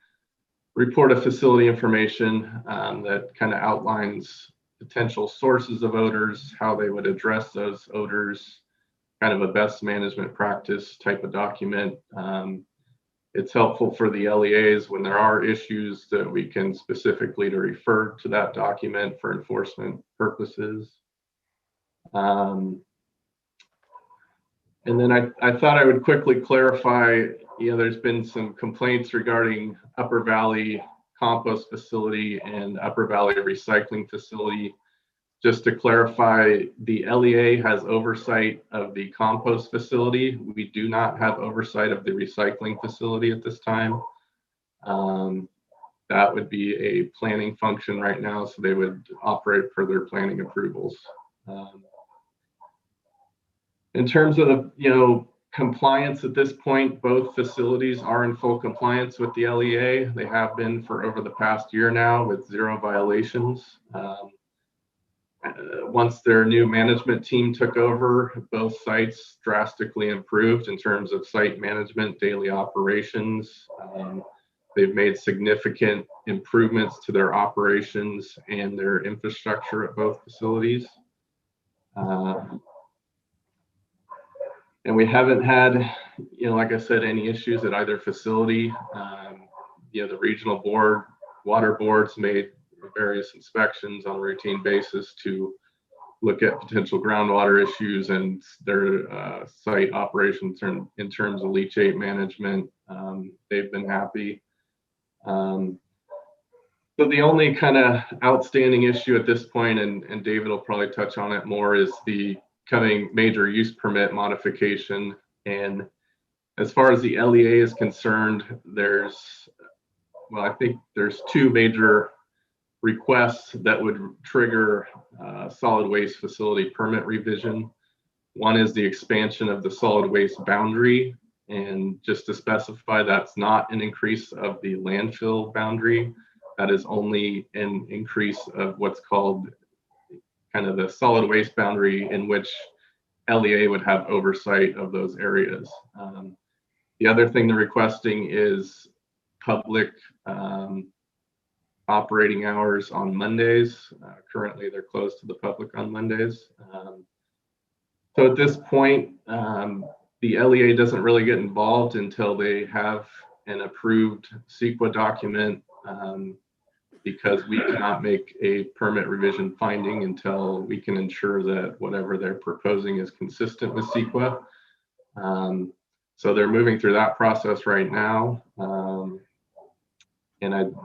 report of facility information that kind of outlines potential sources of odors, how they would address those odors, kind of a best management practice type of document. It's helpful for the LEAs when there are issues that we can specifically to refer to that document for enforcement purposes. And then I thought I would quickly clarify, there's been some complaints regarding Upper Valley compost facility and Upper Valley recycling facility. Just to clarify, the LEA has oversight of the compost facility. We do not have oversight of the recycling facility at this time. That would be a planning function right now, so they would operate per their planning approvals. In terms of the compliance at this point, both facilities are in full compliance with the LEA. They have been for over the past year now with 0 violations. Once their new management team took over, both sites drastically improved in terms of site management, daily operations. They've made significant improvements to their operations and their infrastructure at both facilities. And we haven't had, like I said, any issues at either facility. The regional board, water boards made various inspections on a routine basis to look at potential groundwater issues and their site operations in terms of leachate management. They've been happy. So the only kind of outstanding issue at this point, and David will probably touch on it more, is the coming major use permit modification. And as far as the LEA is concerned, I think there's 2 major requests that would trigger solid waste facility permit revision. One is the expansion of the solid waste boundary, and just to specify, that's not an increase of the landfill boundary. That is only an increase of what's called kind of the solid waste boundary in which LEA would have oversight of those areas. The other thing they're requesting is public operating hours on Mondays. Currently, they're closed to the public on Mondays. So at this point, the LEA doesn't really get involved until they have an approved CEQA document, because we cannot make a permit revision finding until we can ensure that whatever they're proposing is consistent with CEQA. So they're moving through that process right now. And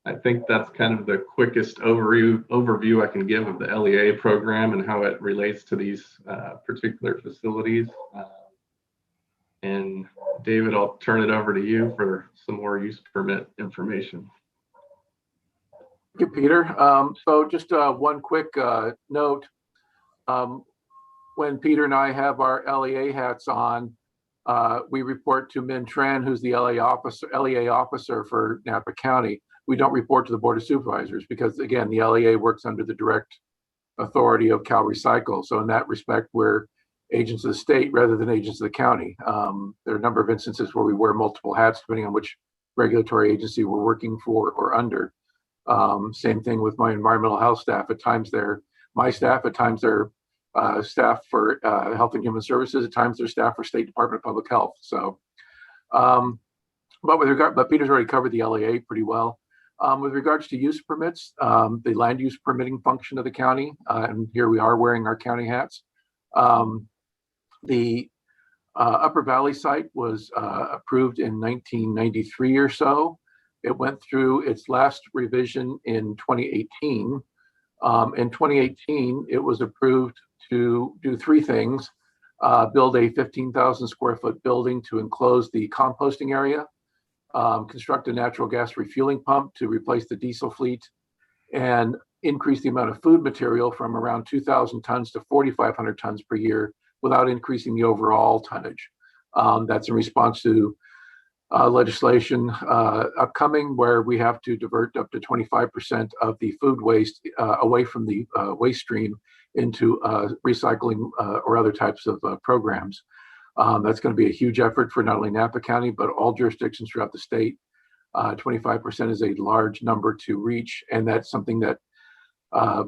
I think that's kind of the quickest overview I can give of the LEA program and how it relates to these particular facilities. And David, I'll turn it over to you for some more use permit information. Thank you, Peter. So just one quick note. When Peter and I have our LEA hats on, we report to Min Tran, who's the LEA officer for Napa County. We don't report to the Board of Supervisors because, again, the LEA works under the direct authority of Cal Recycle. So in that respect, we're agents of the state rather than agents of the county. There are a number of instances where we wear multiple hats depending on which regulatory agency we're working for or under. Same thing with my environmental health staff. At times they're my staff, at times they're staff for Health and Human Services, at times they're staff for State Department of Public Health. So, but Peter's already covered the LEA pretty well. With regards to use permits, the land use permitting function of the county, and here we are wearing our county hats. The Upper Valley site was approved in 1993 or so. It went through its last revision in 2018. In 2018, it was approved to do three things: build a 15,000 square foot building to enclose the composting area, construct a natural gas refueling pump to replace the diesel fleet, and increase the amount of food material from around 2,000 tons to 4,500 tons per year without increasing the overall tonnage. That's in response to legislation upcoming where we have to divert up to 25% of the food waste away from the waste stream into recycling or other types of programs. That's going to be a huge effort for not only Napa County, but all jurisdictions throughout the state. 25% is a large number to reach, and that's something that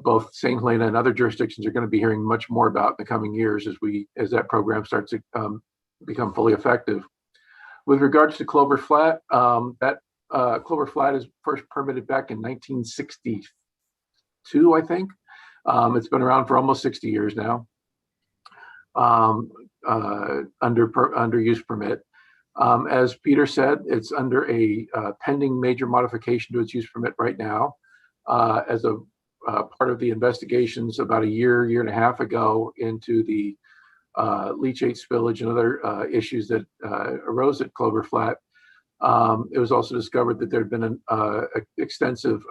both St. Helena and other jurisdictions are going to be hearing much more about in the coming years as that program starts to become fully effective. With regards to Clover Flat, Clover Flat is first permitted back in 1962, I think. It's been around for almost 60 years now, under use permit. As Peter said, it's under a pending major modification to its use permit right now. As a part of the investigations about a year and a half ago into the leachate spillage and other issues that arose at Clover Flat, it was also discovered that there had been an extensive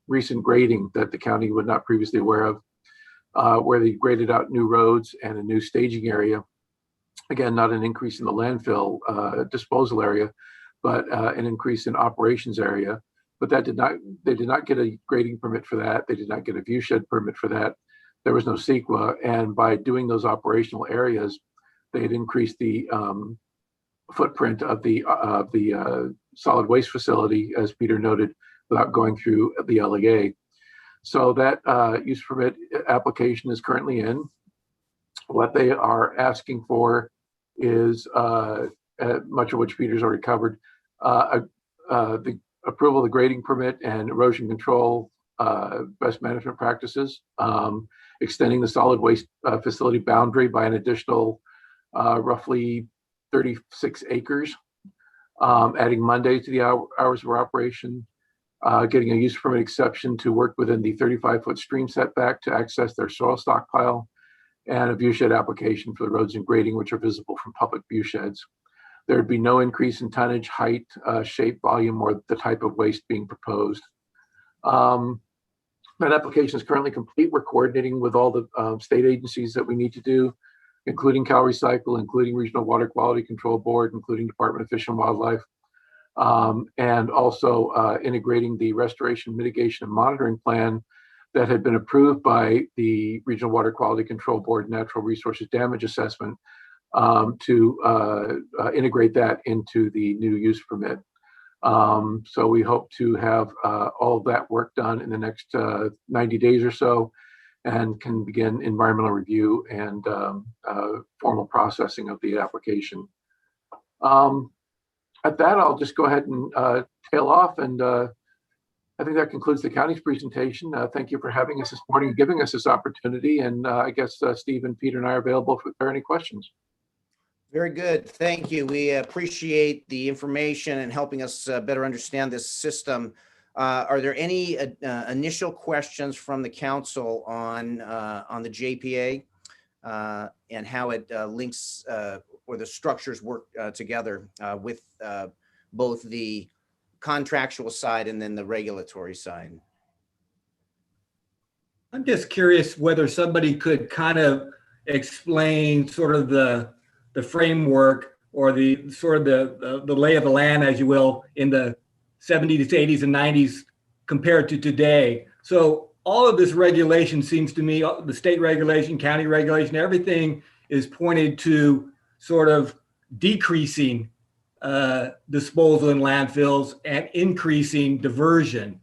recent grading that the county was not previously aware of, where they graded out new roads and a new staging area. Again, not an increase in the landfill disposal area, but an increase in operations area. But they did not get a grading permit for that. They did not get a view shed permit for that. There was no CEQA, and by doing those operational areas, they had increased the footprint of the solid waste facility, as Peter noted, without going through the LEA. So that use permit application is currently in. What they are asking for is, much of which Peter's already covered, the approval of the grading permit and erosion control best management practices, extending the solid waste facility boundary by an additional roughly 36 acres, adding Monday to the hours of operation, getting a use permit exception to work within the 35-foot stream setback to access their soil stockpile, and a view shed application for the roads and grading, which are visible from public view sheds. There would be no increase in tonnage, height, shape, volume, or the type of waste being proposed. That application is currently complete. We're coordinating with all the state agencies that we need to do, including Cal Recycle, including Regional Water Quality Control Board, including Department of Fish and Wildlife, and also integrating the restoration, mitigation, and monitoring plan that had been approved by the Regional Water Quality Control Board Natural Resources Damage Assessment to integrate that into the new use permit. So we hope to have all of that work done in the next 90 days or so, and can begin environmental review and formal processing of the application. At that, I'll just go ahead and tail off, and I think that concludes the county's presentation. Thank you for having us this morning, giving us this opportunity, and I guess Steve and Peter and I are available if there are any questions. Very good. Thank you. We appreciate the information and helping us better understand this system. Are there any initial questions from the council on the JPA and how it links or the structures work together with both the contractual side and then the regulatory side? I'm just curious whether somebody could kind of explain sort of the framework or the sort of the lay of the land, as you will, in the 70s, 80s, and 90s compared to today. So all of this regulation seems to me, the state regulation, county regulation, everything is pointed to sort of decreasing disposal in landfills and increasing diversion.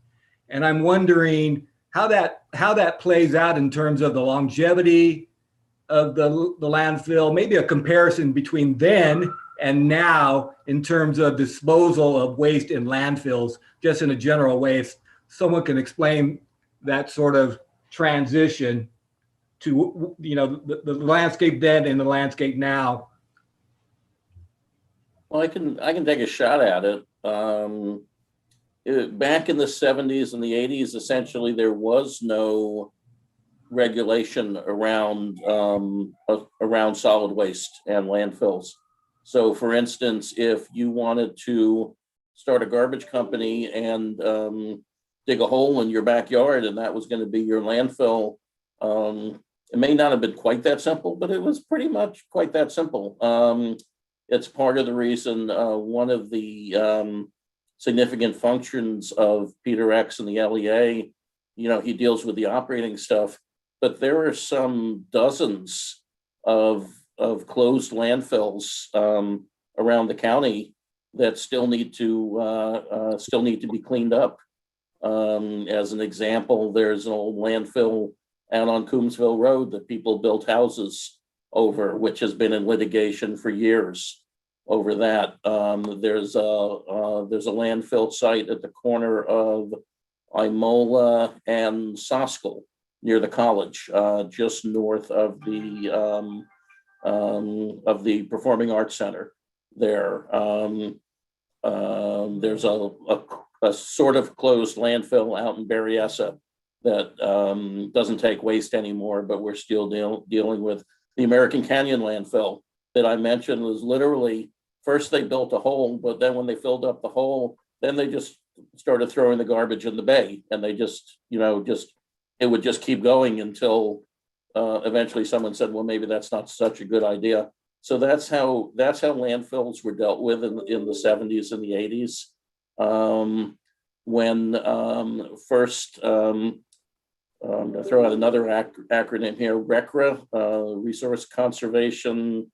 And I'm wondering how that plays out in terms of the longevity of the landfill, maybe a comparison between then and now in terms of disposal of waste in landfills, just in a general way. If someone can explain that sort of transition to, you know, the landscape then and the landscape now. Well, I can take a shot at it. Back in the 70s and the 80s, essentially, there was no regulation around solid waste and landfills. So, for instance, if you wanted to start a garbage company and dig a hole in your backyard, and that was going to be your landfill, it may not have been quite that simple, but it was pretty much quite that simple. It's part of the reason one of the significant functions of Peter X and the LEA, you know, he deals with the operating stuff, but there are some dozens of closed landfills around the county that still need to be cleaned up. As an example, there's an old landfill out on Coombsville Road that people built houses over, which has been in litigation for years over that. There's a landfill site at the corner of Imola and Soskell near the college, just north of the Performing Arts Center there. There's a sort of closed landfill out in Berryessa that doesn't take waste anymore, but we're still dealing with. The American Canyon landfill that I mentioned was literally, first they built a hole, but then when they filled up the hole, then they just started throwing the garbage in the bay, and they just, you know, it would just keep going until eventually someone said, well, maybe that's not such a good idea. So that's how landfills were dealt with in the 70s and the 80s. When first, I'm going to throw out another acronym here, Rekra, Resource Conservation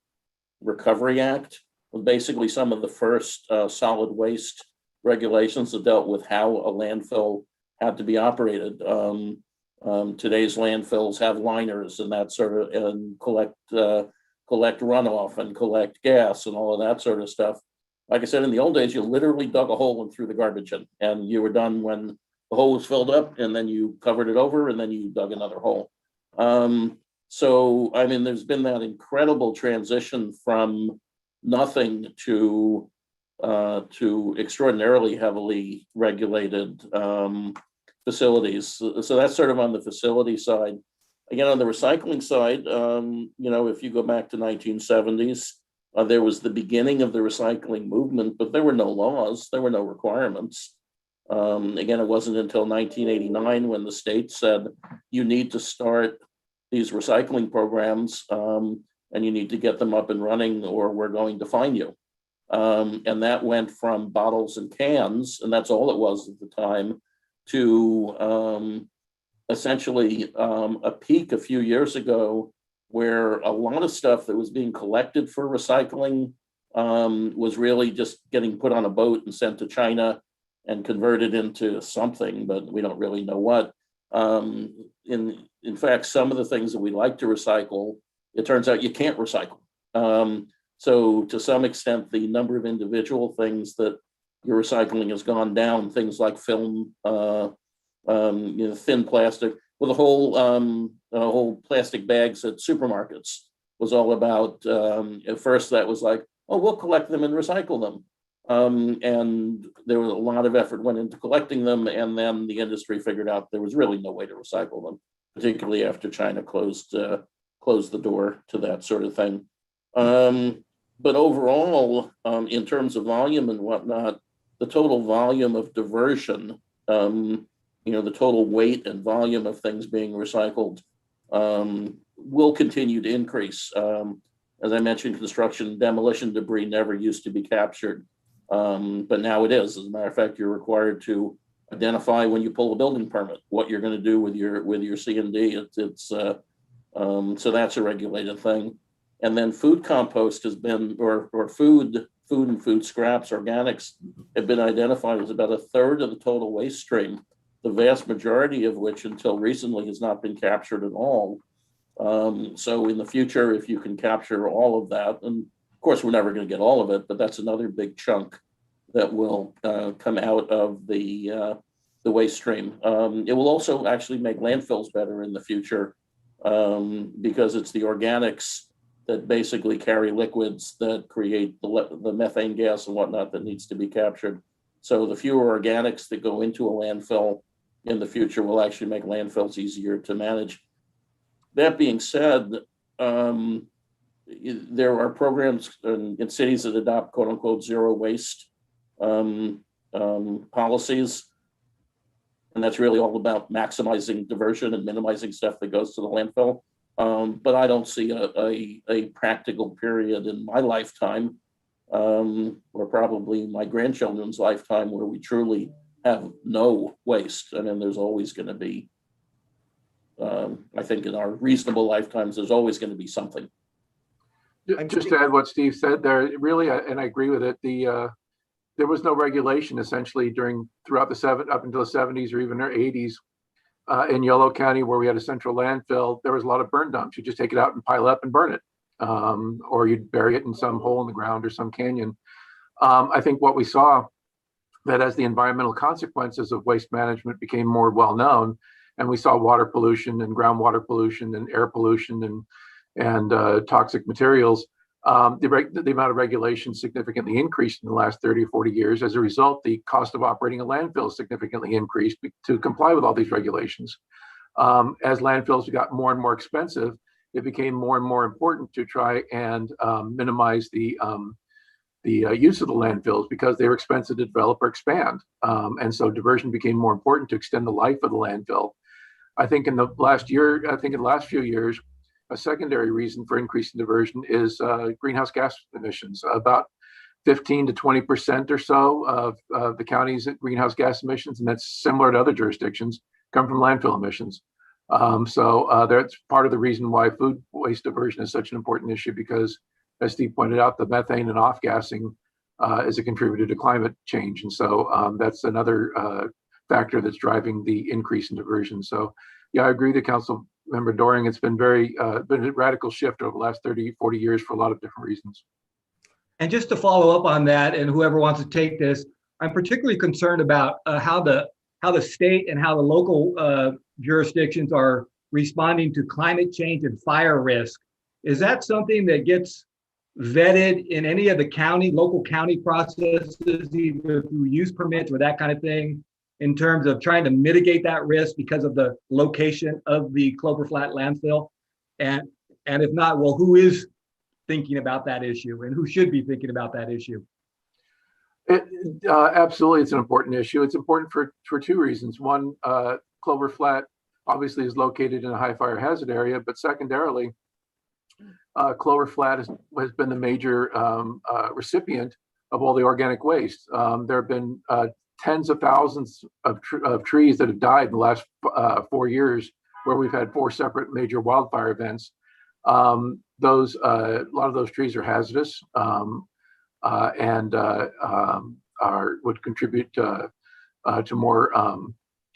Recovery Act, was basically some of the first solid waste regulations that dealt with how a landfill had to be operated. Today's landfills have liners and that sort of, and collect runoff and collect gas and all of that sort of stuff. Like I said, in the old days, you literally dug a hole and threw the garbage in, and you were done when the hole was filled up, and then you covered it over, and then you dug another hole. So, I mean, there's been that incredible transition from nothing to extraordinarily heavily regulated facilities. So that's sort of on the facility side. Again, on the recycling side, you know, if you go back to 1970s, there was the beginning of the recycling movement, but there were no laws, there were no requirements. Again, it wasn't until 1989 when the state said, you need to start these recycling programs and you need to get them up and running or we're going to fine you. And that went from bottles and cans, and that's all it was at the time, to essentially a peak a few years ago where a lot of stuff that was being collected for recycling was really just getting put on a boat and sent to China and converted into something, but we don't really know what. In fact, some of the things that we like to recycle, it turns out you can't recycle. So to some extent, the number of individual things that you're recycling has gone down. Things like film, thin plastic. Well, the whole plastic bags at supermarkets was all about. At first, that was like, oh, we'll collect them and recycle them. And there was a lot of effort went into collecting them, and then the industry figured out there was really no way to recycle them, particularly after China closed the door to that sort of thing. But overall, in terms of volume and whatnot, the total volume of diversion, the total weight and volume of things being recycled will continue to increase. As I mentioned, construction and demolition debris never used to be captured. But now it is. As a matter of fact, you're required to identify when you pull a building permit what you're going to do with your C&D. So that's a regulated thing. And then food compost has been, or food and food scraps, organics, have been identified as about a third of the total waste stream, the vast majority of which until recently has not been captured at all. So in the future, if you can capture all of that, and of course, we're never going to get all of it, but that's another big chunk that will come out of the waste stream. It will also actually make landfills better in the future because it's the organics that basically carry liquids that create the methane gas and whatnot that needs to be captured. So the fewer organics that go into a landfill in the future will actually make landfills easier to manage. That being said, there are programs in cities that adopt quote unquote zero waste policies. And that's really all about maximizing diversion and minimizing stuff that goes to the landfill. But I don't see a practical period in my lifetime, or probably my grandchildren's lifetime, where we truly have no waste. I mean, there's always going to be, I think in our reasonable lifetimes, there's always going to be something. Just to add what Steve said there, really, and I agree with it, there was no regulation essentially throughout up until the 70s or even the 80s. In Yolo County, where we had a central landfill, there was a lot of burn dumps. You just take it out and pile it up and burn it, or you'd bury it in some hole in the ground or some canyon. I think what we saw, that as the environmental consequences of waste management became more well known, and we saw water pollution and groundwater pollution and air pollution and toxic materials, the amount of regulation significantly increased in the last 30 or 40 years. As a result, the cost of operating a landfill significantly increased to comply with all these regulations. As landfills got more and more expensive, it became more and more important to try and minimize the use of the landfills because they were expensive to develop or expand. And so diversion became more important to extend the life of the landfill. I think in the last few years, a secondary reason for increasing diversion is greenhouse gas emissions. About 15 to 20% or so of the county's greenhouse gas emissions, and that's similar to other jurisdictions, come from landfill emissions. So that's part of the reason why food waste diversion is such an important issue, because as Steve pointed out, the methane and off-gassing is a contributor to climate change. And so that's another factor that's driving the increase in diversion. So yeah, I agree with Council Member Doring. It's been been a radical shift over the last 30, 40 years for a lot of different reasons. And just to follow up on that, and whoever wants to take this, I'm particularly concerned about how the state and how the local jurisdictions are responding to climate change and fire risk. Is that something that gets vetted in any of the local county processes, either through use permits or that kind of thing, in terms of trying to mitigate that risk because of the location of the Clover Flat landfill? And if not, well, who is thinking about that issue and who should be thinking about that issue? Absolutely, it's an important issue. It's important for two reasons. One, Clover Flat obviously is located in a high fire hazard area, but secondarily, Clover Flat has been the major recipient of all the organic waste. There have been tens of thousands of trees that have died in the last 4 years, where we've had 4 separate major wildfire events. A lot of those trees are hazardous and would contribute to more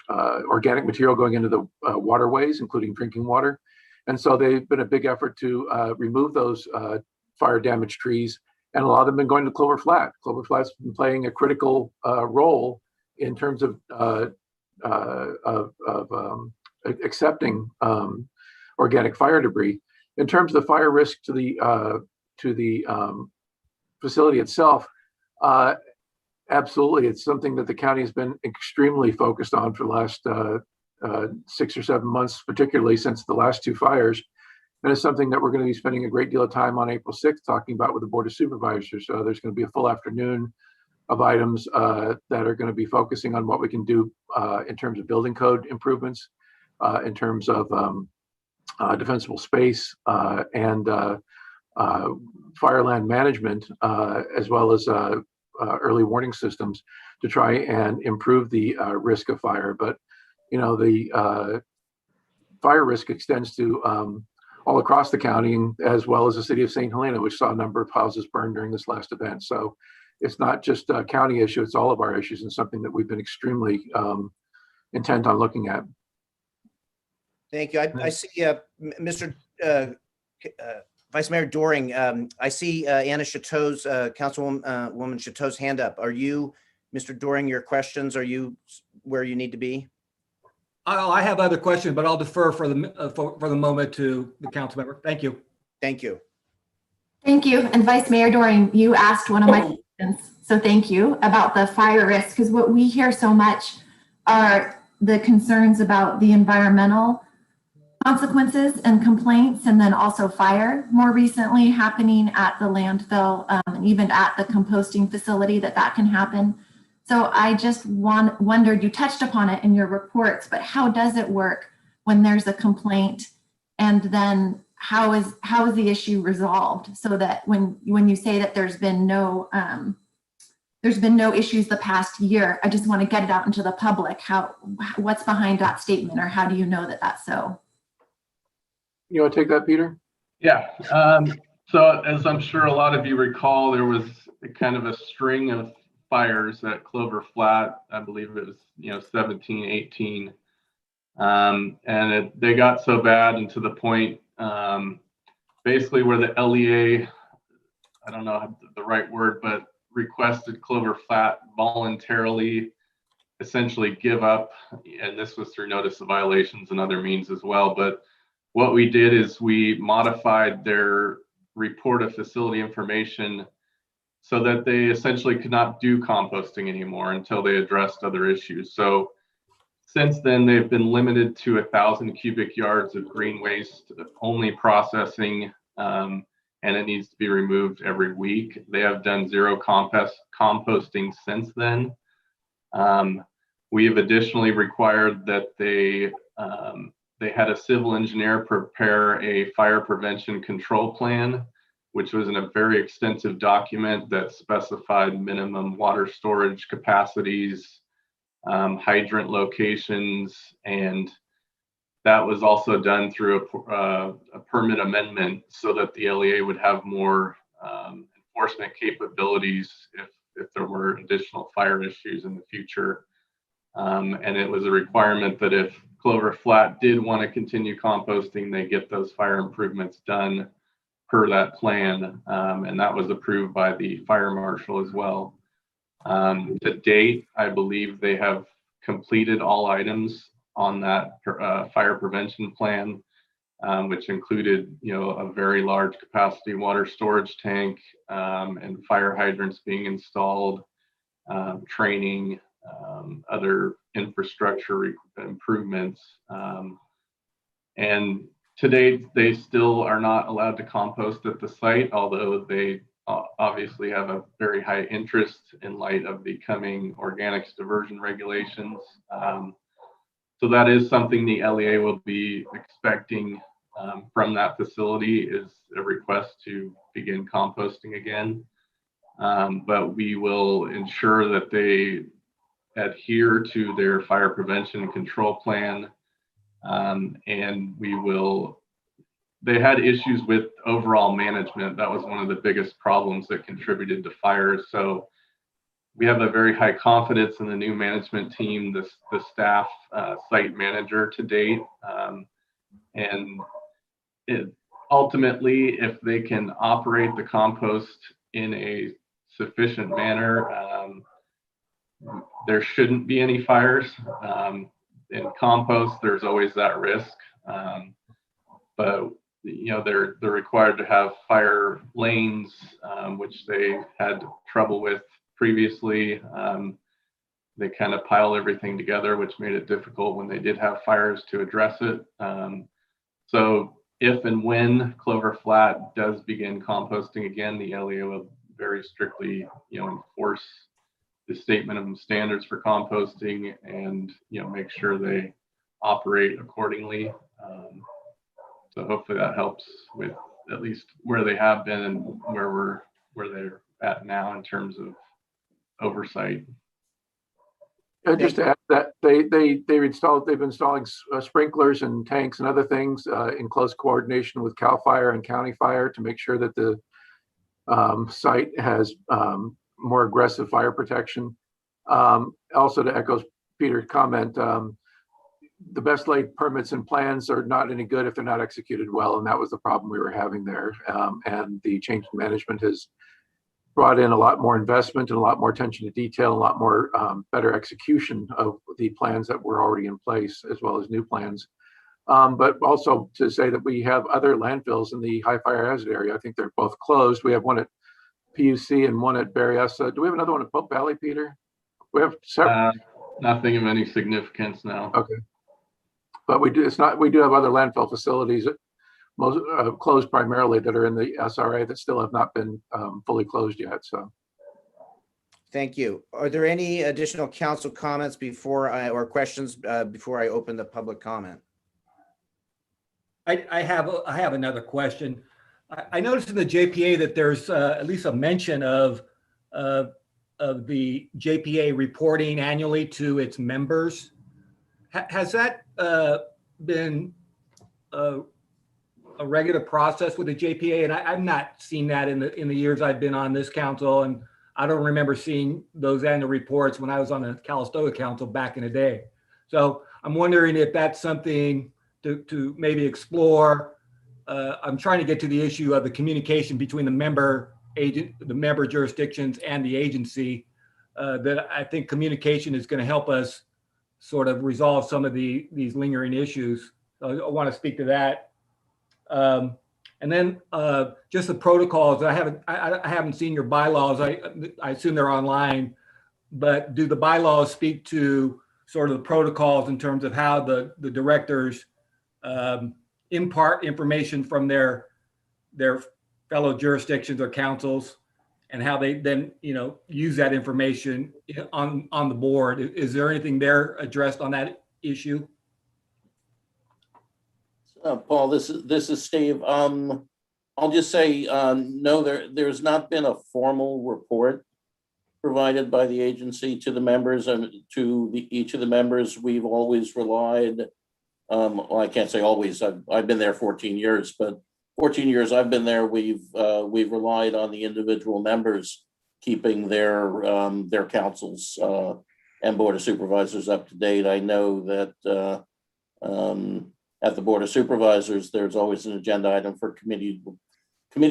organic material going into the waterways, including drinking water. And so they've been a big effort to remove those fire damaged trees, and a lot of them have been going to Clover Flat. Clover Flat's been playing a critical role in terms of accepting organic fire debris. In terms of the fire risk to the facility itself, absolutely, it's something that the county has been extremely focused on for the last 6 or 7 months, particularly since the last 2 fires. And it's something that we're going to be spending a great deal of time on April 6th talking about with the Board of Supervisors. So there's going to be a full afternoon of items that are going to be focusing on what we can do in terms of building code improvements, in terms of defensible space and fireland management, as well as early warning systems to try and improve the risk of fire. But the fire risk extends to all across the county, as well as the city of St. Helena, which saw a number of houses burned during this last event. So it's not just a county issue, it's all of our issues, and something that we've been extremely intent on looking at. Thank you. I see Mr. Vice Mayor Doring. I see Anna Chateau's, Councilwoman Chateau's hand up. Are you, Mr. Doring, your questions, are you where you need to be? I have other questions, but I'll defer for the moment to the council member. Thank you. Thank you. Thank you. And Vice Mayor Doring, you asked one of my questions, so thank you, about the fire risk, because what we hear so much are the concerns about the environmental consequences and complaints, and then also fire more recently happening at the landfill and even at the composting facility that can happen. So I just wondered, you touched upon it in your reports, but how does it work when there's a complaint, and then how is the issue resolved, so that when you say that there's been no issues the past year, I just want to get it out into the public. What's behind that statement, or how do you know that that's so? You want to take that, Peter? Yeah. So as I'm sure a lot of you recall, there was kind of a string of fires at Clover Flat. I believe it was 17, 18. And they got so bad, and to the point basically where the LEA, I don't know the right word, but requested Clover Flat voluntarily essentially give up. And this was through notice of violations and other means as well. But what we did is we modified their report of facility information so that they essentially could not do composting anymore until they addressed other issues. So since then, they've been limited to 1,000 cubic yards of green waste only processing, and it needs to be removed every week. They have done zero composting since then. We have additionally required that they had a civil engineer prepare a fire prevention control plan, which was in a very extensive document that specified minimum water storage capacities, hydrant locations, and that was also done through a permit amendment so that the LEA would have more enforcement capabilities if there were additional fire issues in the future. And it was a requirement that if Clover Flat did want to continue composting, they get those fire improvements done per that plan. And that was approved by the fire marshal as well. To date, I believe they have completed all items on that fire prevention plan, which included, a very large capacity water storage tank and fire hydrants being installed, training, other infrastructure improvements. And to date, they still are not allowed to compost at the site, although they obviously have a very high interest in light of the coming organics diversion regulations. So that is something the LEA will be expecting from that facility, is a request to begin composting again. But we will ensure that they adhere to their fire prevention and control plan. And they had issues with overall management. That was one of the biggest problems that contributed to fires. So we have a very high confidence in the new management team, the staff, site manager to date. And ultimately, if they can operate the compost in a sufficient manner, there shouldn't be any fires. In compost, there's always that risk. But they're required to have fire lanes, which they had trouble with previously. They kind of piled everything together, which made it difficult when they did have fires to address it. So if and when Clover Flat does begin composting again, the LEO will very strictly, enforce the statement of standards for composting and, make sure they operate accordingly. So hopefully that helps with at least where they have been and where they're at now in terms of oversight. Just to add that they've been installing sprinklers and tanks and other things in close coordination with CAL FIRE and County Fire to make sure that the site has more aggressive fire protection. Also, to echo Peter's comment, the best laid permits and plans are not any good if they're not executed well, and that was the problem we were having there. And the change in management has brought in a lot more investment and a lot more attention to detail, a lot more better execution of the plans that were already in place, as well as new plans. But also to say that we have other landfills in the high fire hazard area. I think they're both closed. We have one at PUC and one at Berryessa. Do we have another one at Pope Valley, Peter? We have several. Nothing of any significance now. Okay. But we do have other landfill facilities, most closed primarily, that are in the SRA that still have not been fully closed yet. So, Thank you. Are there any additional council comments or questions before I open the public comment? I have another question. I noticed in the JPA that there's at least a mention of the JPA reporting annually to its members. Has that been a regular process with the JPA? And I've not seen that in the years I've been on this council, and I don't remember seeing those annual reports when I was on the Calistoga Council back in the day. So I'm wondering if that's something to maybe explore. I'm trying to get to the issue of the communication between the member jurisdictions and the agency. That I think communication is going to help us sort of resolve some of these lingering issues. So I want to speak to that. And then just the protocols. I haven't seen your bylaws. I assume they're online, but do the bylaws speak to sort of the protocols in terms of how the directors impart information from their fellow jurisdictions or councils, and how they then use that information on the board? Is there anything there addressed on that issue? Paul, this is Steve. I'll just say no. There's not been a formal report provided by the agency to the members, and to each of the members. We've always relied. Well, I can't say always. I've been there 14 years, but 14 years I've been there, we've relied on the individual members keeping their councils and board of supervisors up to date. I know that at the board of supervisors, there's always an agenda item for committee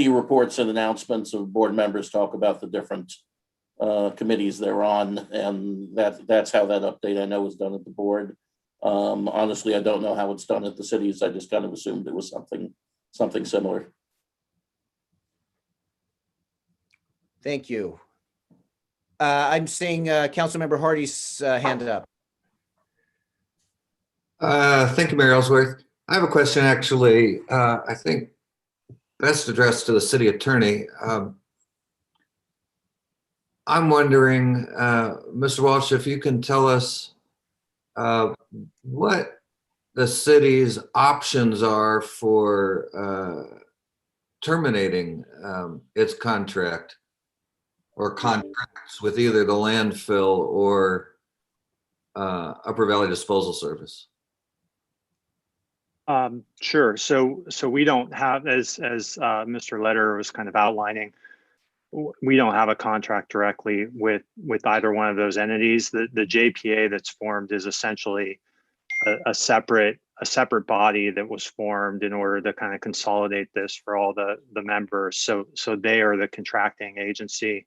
reports and announcements of board members talk about the different committees they're on, and that's how that update I know is done at the board. Honestly, I don't know how it's done at the cities. I just kind of assumed it was something similar. Thank you. I'm seeing Councilmember Hardy's hand up. Thank you, Mayor Ellsworth. I have a question, actually. I think best addressed to the city attorney. I'm wondering, Mr. Walsh, if you can tell us what the city's options are for terminating its contract or contracts with either the landfill or Upper Valley Disposal Service? Sure. So we don't have, as Mr. Lederer was kind of outlining, we don't have a contract directly with either one of those entities. The JPA that's formed is essentially a separate body that was formed in order to kind of consolidate this for all the members. So they are the contracting agency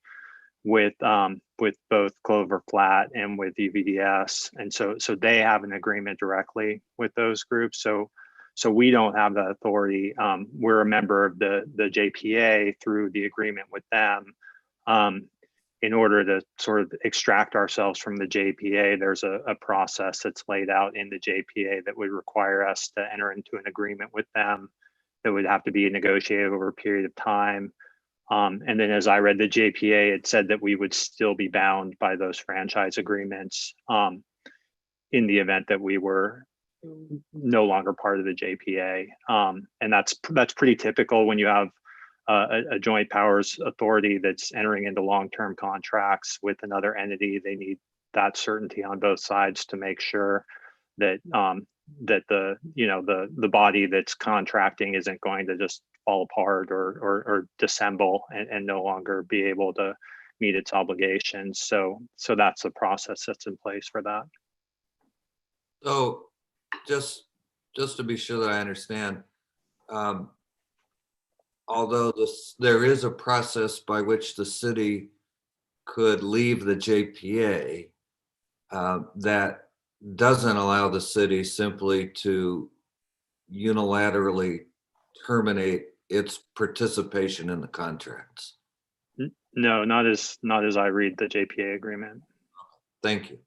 with both Clover Flat and with UVDS, and so they have an agreement directly with those groups. So we don't have the authority. We're a member of the JPA through the agreement with them. In order to sort of extract ourselves from the JPA, there's a process that's laid out in the JPA that would require us to enter into an agreement with them that would have to be negotiated over a period of time. And then as I read the JPA, it said that we would still be bound by those franchise agreements in the event that we were no longer part of the JPA. And that's pretty typical when you have a joint powers authority that's entering into long-term contracts with another entity. They need that certainty on both sides to make sure that that the body that's contracting isn't going to just fall apart or dissemble and no longer be able to meet its obligations. So that's the process that's in place for that. So just to be sure that I understand, although there is a process by which the city could leave the JPA, that doesn't allow the city simply to unilaterally terminate its participation in the contracts. No, not as I read the JPA agreement. Thank you.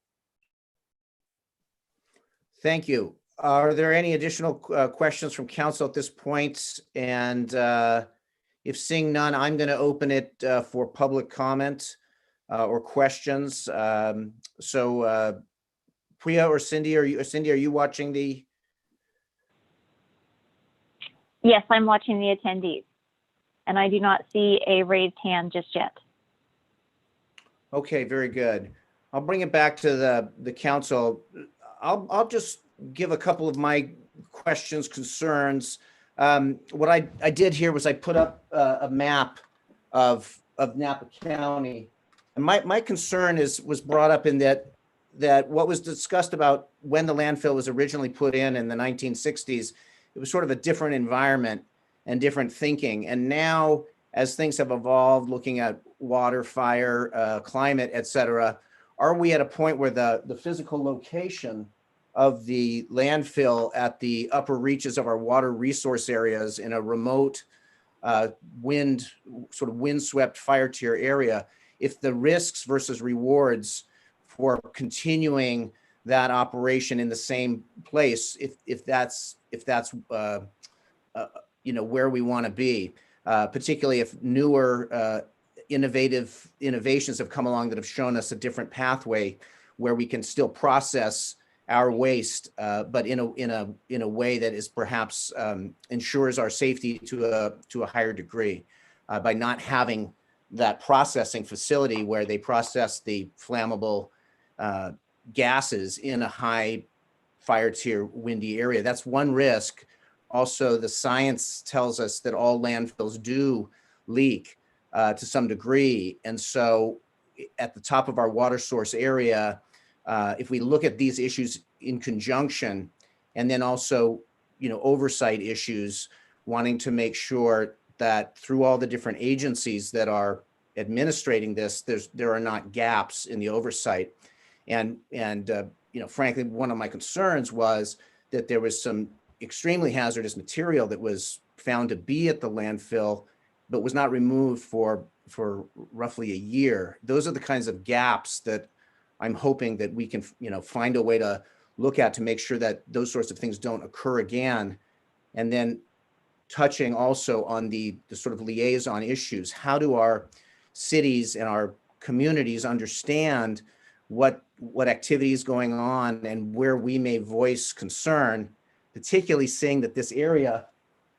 Thank you. Are there any additional questions from council at this point? And if seeing none, I'm going to open it for public comment or questions. So Priya or Cindy, are you watching the? Yes, I'm watching the attendees, and I do not see a raised hand just yet. Okay, very good. I'll bring it back to the council. I'll just give a couple of my questions, concerns. What I did here was I put up a map of Napa County, and my concern was brought up in that what was discussed about when the landfill was originally put in the 1960s, it was sort of a different environment and different thinking. And now, as things have evolved, looking at water, fire, climate, et cetera, are we at a point where the physical location of the landfill at the upper reaches of our water resource areas in a remote windswept fire tier area, if the risks versus rewards for continuing that operation in the same place, if that's where we want to be, particularly if newer innovations have come along that have shown us a different pathway where we can still process our waste, but in a way that is perhaps ensures our safety to a higher degree, by not having that processing facility where they process the flammable gases in a high fire tier windy area. That's one risk. Also, the science tells us that all landfills do leak to some degree. And so at the top of our water source area, if we look at these issues in conjunction, and then also, oversight issues, wanting to make sure that through all the different agencies that are administrating this, there are not gaps in the oversight. And frankly, one of my concerns was that there was some extremely hazardous material that was found to be at the landfill, but was not removed for roughly a year. Those are the kinds of gaps that I'm hoping that we can, find a way to look at to make sure that those sorts of things don't occur again. And then touching also on the sort of liaison issues. How do our cities and our communities understand what activity is going on and where we may voice concern, particularly seeing that this area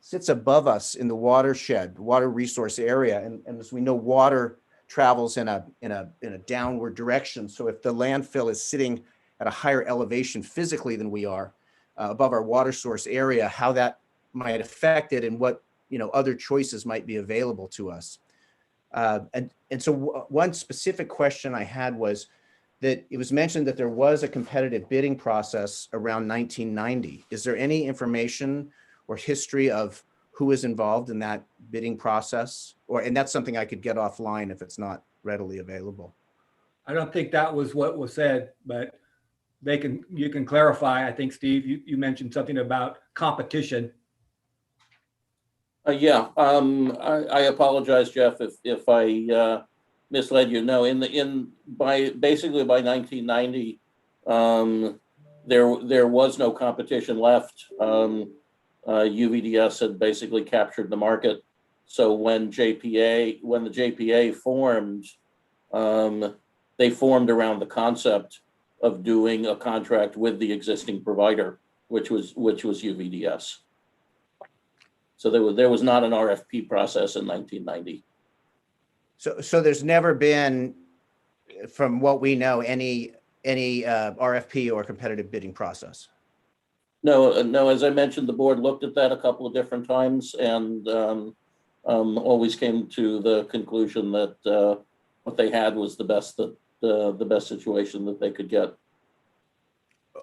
sits above us in the watershed, water resource area. And as we know, water travels in a downward direction. So if the landfill is sitting at a higher elevation physically than we are, above our water source area, how that might affect it and what, other choices might be available to us. And so one specific question I had was that it was mentioned that there was a competitive bidding process around 1990. Is there any information or history of who was involved in that bidding process? And that's something I could get offline if it's not readily available. I don't think that was what was said, but you can clarify. I think, Steve, you mentioned something about competition. Yeah, I apologize, Jeff, if I misled you. No, basically by 1990, there was no competition left. UVDS had basically captured the market. So when the JPA formed, they formed around the concept of doing a contract with the existing provider, which was UVDS. So there was not an RFP process in 1990. So there's never been, from what we know, any RFP or competitive bidding process? No. As I mentioned, the board looked at that a couple of different times and always came to the conclusion that what they had was the best situation that they could get.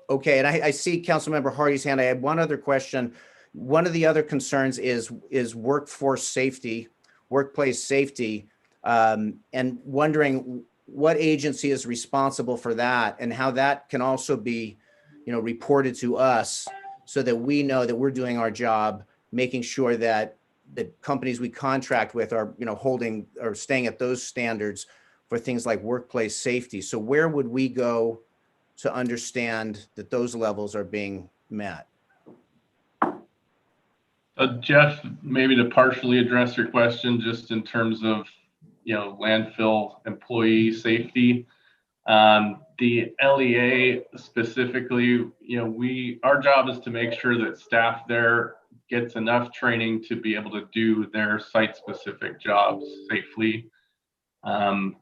Okay, and I see Councilmember Hardy's hand. I had one other question. One of the other concerns is workforce safety, workplace safety, and wondering what agency is responsible for that and how that can also be, reported to us so that we know that we're doing our job, making sure that the companies we contract with are, holding or staying at those standards for things like workplace safety. So where would we go to understand that those levels are being met? Jeff, maybe to partially address your question, just in terms of, landfill employee safety, the LEA specifically, our job is to make sure that staff there gets enough training to be able to do their site-specific jobs safely. And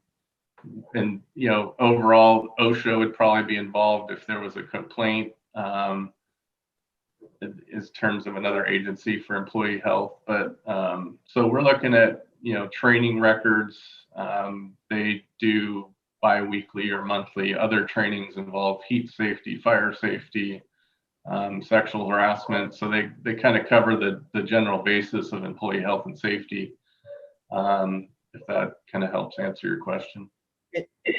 overall, OSHA would probably be involved if there was a complaint. In terms of another agency for employee health, but so we're looking at training records. They do bi-weekly or monthly. Other trainings involve heat safety, fire safety, sexual harassment. So they kind of cover the general basis of employee health and safety. If that kind of helps answer your question.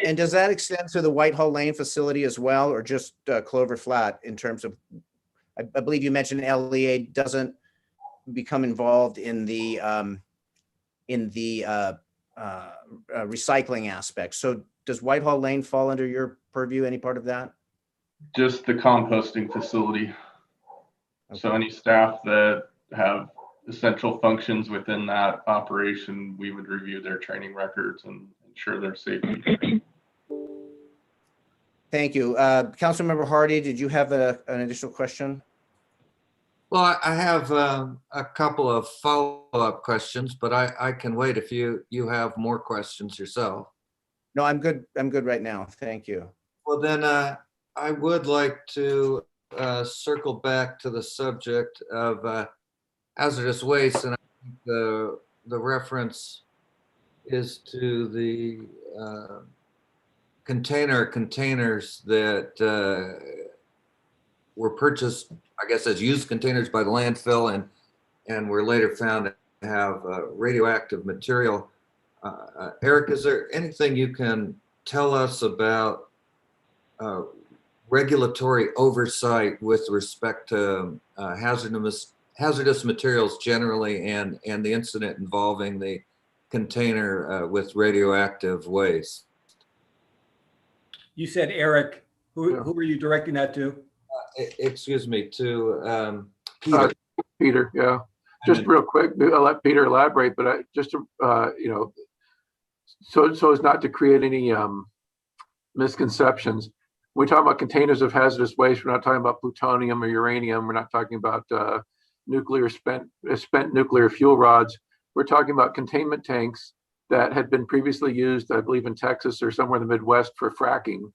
And does that extend to the Whitehall Lane facility as well, or just Clover Flat in terms of? I believe you mentioned LEA doesn't become involved in the recycling aspect. So does Whitehall Lane fall under your purview? Any part of that? Just the composting facility. Okay. So any staff that have essential functions within that operation, we would review their training records and ensure their safety. Thank you. Councilmember Hardy, did you have an additional question? Well, I have a couple of follow-up questions, but I can wait if you have more questions yourself. No, I'm good. I'm good right now. Thank you. Well, then I would like to circle back to the subject of hazardous waste, and I think the reference is to the containers that were purchased, I guess, as used containers by the landfill and were later found to have radioactive material. Eric, is there anything you can tell us about regulatory oversight with respect to hazardous materials generally and the incident involving the container with radioactive waste? You said Eric. Who were you directing that to? Excuse me, to Peter. Peter, yeah. Just real quick, I'll let Peter elaborate, but just to, so as not to create any misconceptions. When we talk about containers of hazardous waste, we're not talking about plutonium or uranium. We're not talking about spent nuclear fuel rods. We're talking about containment tanks that had been previously used, I believe, in Texas or somewhere in the Midwest for fracking.